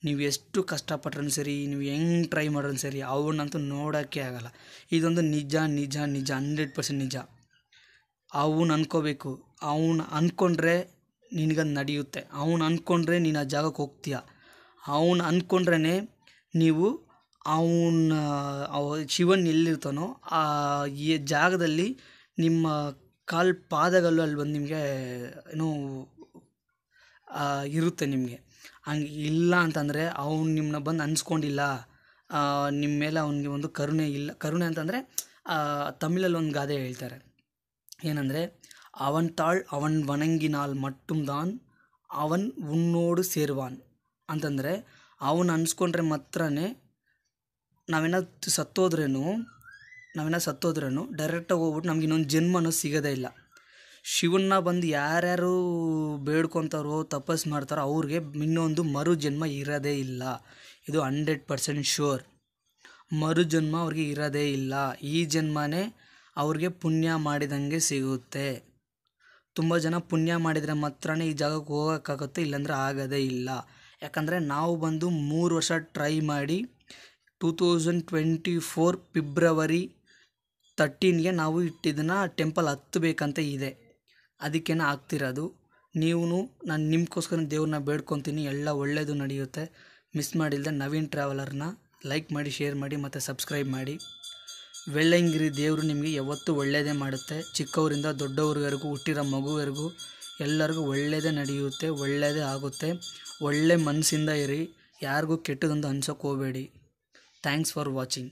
ನೀವು ಎಷ್ಟು ಕಷ್ಟಪಟ್ರೂ ಸರಿ, ನೀವು ಹೆಂಗೆ ಟ್ರೈ ಮಾಡೋದು ಸರಿ, ಅವನ್ನಂತೂ ನೋಡೋಕ್ಕೆ ಆಗೋಲ್ಲ. ಇದೊಂದು ನಿಜ 100% ನಿಜ. ಅವನು ಅನ್ಕೋಬೇಕು. ಅವನು ಅಂದ್ಕೊಂಡ್ರೆ ನಿನಗದು ನಡೆಯುತ್ತೆ. ಅವನು ಅಂದ್ಕೊಂಡ್ರೆ ನೀನು ಆ ಜಾಗಕ್ಕೆ ಹೋಗ್ತೀಯ. ಅವನು ಅಂದ್ಕೊಂಡ್ರೇ ನೀವು ಶಿವನ್ ಎಲ್ಲಿರ್ತಾನೋ ಈ ಜಾಗದಲ್ಲಿ ನಿಮ್ಮ ಪಾದಗಳು ಅಲ್ಲಿ ಬಂದು ನಿಮಗೆ ಏನೋ ಇರುತ್ತೆ ನಿಮಗೆ. ಹಂಗೆ ಇಲ್ಲ ಅಂತಂದರೆ ಅವ್ನು ನಿಮ್ಮನ್ನ ಬಂದು ಅನ್ಸ್ಕೊಂಡಿಲ್ಲ, ನಿಮ್ಮ ಮೇಲೆ ಅವನಿಗೆ ಒಂದು ಕರುಣೆ ಇಲ್ಲ. ಕರುಣೆ ಅಂತಂದರೆ ತಮಿಳಲ್ಲಿ ಒಂದು ಗಾದೆ ಹೇಳ್ತಾರೆ, ಏನಂದರೆ ಅವನ್ ತಾಳ್ ಅವನ್ ವಣಂಗಿನಾಲ್ ಮಟ್ಟುಮ್ ದಾನ್ ಅವನ್ ಉನ್ನೋಡು ಸೇರ್ವಾನ್ ಅಂತಂದರೆ, ಅವನು ಅನ್ಸ್ಕೊಂಡ್ರೆ ಮಾತ್ರನೇ ನಾವೇನಾದ್ರು ಸತ್ತೋದ್ರೂ ಡೈರೆಕ್ಟಾಗಿ ಹೋಗ್ಬಿಟ್ಟು ನಮ್ಗೆ ಇನ್ನೊಂದು ಜನ್ಮ ಅನ್ನೋದು ಸಿಗೋದೇ ಇಲ್ಲ. ಶಿವನ್ನ ಬಂದು ಯಾರ್ಯಾರು ಬೇಡ್ಕೊತಾರೋ ತಪಸ್ಸು ಮಾಡ್ತಾರೋ ಅವ್ರಿಗೆ ಇನ್ನೊಂದು ಮರು ಜನ್ಮ ಇರೋದೇ ಇಲ್ಲ. ಇದು 100% ಶ್ಯೂರ್. ಮರು ಜನ್ಮ ಅವ್ರಿಗೆ ಇರೋದೇ ಇಲ್ಲ. ಈ ಜನ್ಮನೇ ಅವ್ರಿಗೆ ಪುಣ್ಯ ಮಾಡಿದಂಗೆ ಸಿಗುತ್ತೆ. ತುಂಬ ಜನ ಪುಣ್ಯ ಮಾಡಿದರೆ ಮಾತ್ರನೇ ಈ ಜಾಗಕ್ಕೆ ಹೋಗೋಕ್ಕಾಗುತ್ತೆ, ಇಲ್ಲಾಂದರೆ ಆಗೋದೇ ಇಲ್ಲ. ಯಾಕಂದರೆ ನಾವು ಬಂದು 3 ವರ್ಷ ಟ್ರೈ ಮಾಡಿ 2024 ಫೆಬ್ರವರಿ 13ಗೆ ನಾವು ಇದನ್ನು ಟೆಂಪಲ್ ಹತ್ತಬೇಕಂತ ಇದೆ, ಅದಕ್ಕೆ ಆಗ್ತಿರೋದು. ನೀವು ನಾನು ನಿಮಗೋಸ್ಕರ ದೇವ್ರನ್ನ ಬೇಡ್ಕೊತೀನಿ, ಎಲ್ಲ ಒಳ್ಳೆಯದು ನಡೆಯುತ್ತೆ. ಮಿಸ್ ಮಾಡಿಲ್ಲದೆ ನವೀನ್ ಟ್ರಾವೆಲರ್ನ ಲೈಕ್ ಮಾಡಿ, ಶೇರ್ ಮಾಡಿ ಮತ್ತು ಸಬ್ಸ್ಕ್ರೈಬ್ ಮಾಡಿ. ವೆಲ್ಲಂಗಿರಿ ದೇವರು ನಿಮಗೆ ಯಾವತ್ತೂ ಒಳ್ಳೆಯದೇ ಮಾಡುತ್ತೆ. ಚಿಕ್ಕವರಿಂದ ದೊಡ್ಡವ್ರಿವರೆಗೂ, ಹುಟ್ಟಿರೋ ಮಗುವರೆಗೂ ಎಲ್ಲರಿಗೂ ಒಳ್ಳೆಯದೇ ನಡೆಯುತ್ತೆ, ಒಳ್ಳೆಯದೇ ಆಗುತ್ತೆ. ಒಳ್ಳೆ ಮನಸ್ಸಿಂದ ಇರಿ, ಯಾರಿಗೂ ಕೆಟ್ಟದಂತ ಅನ್ಸೋಕೆ ಹೋಗಬೇಡಿ. Thanks for watching.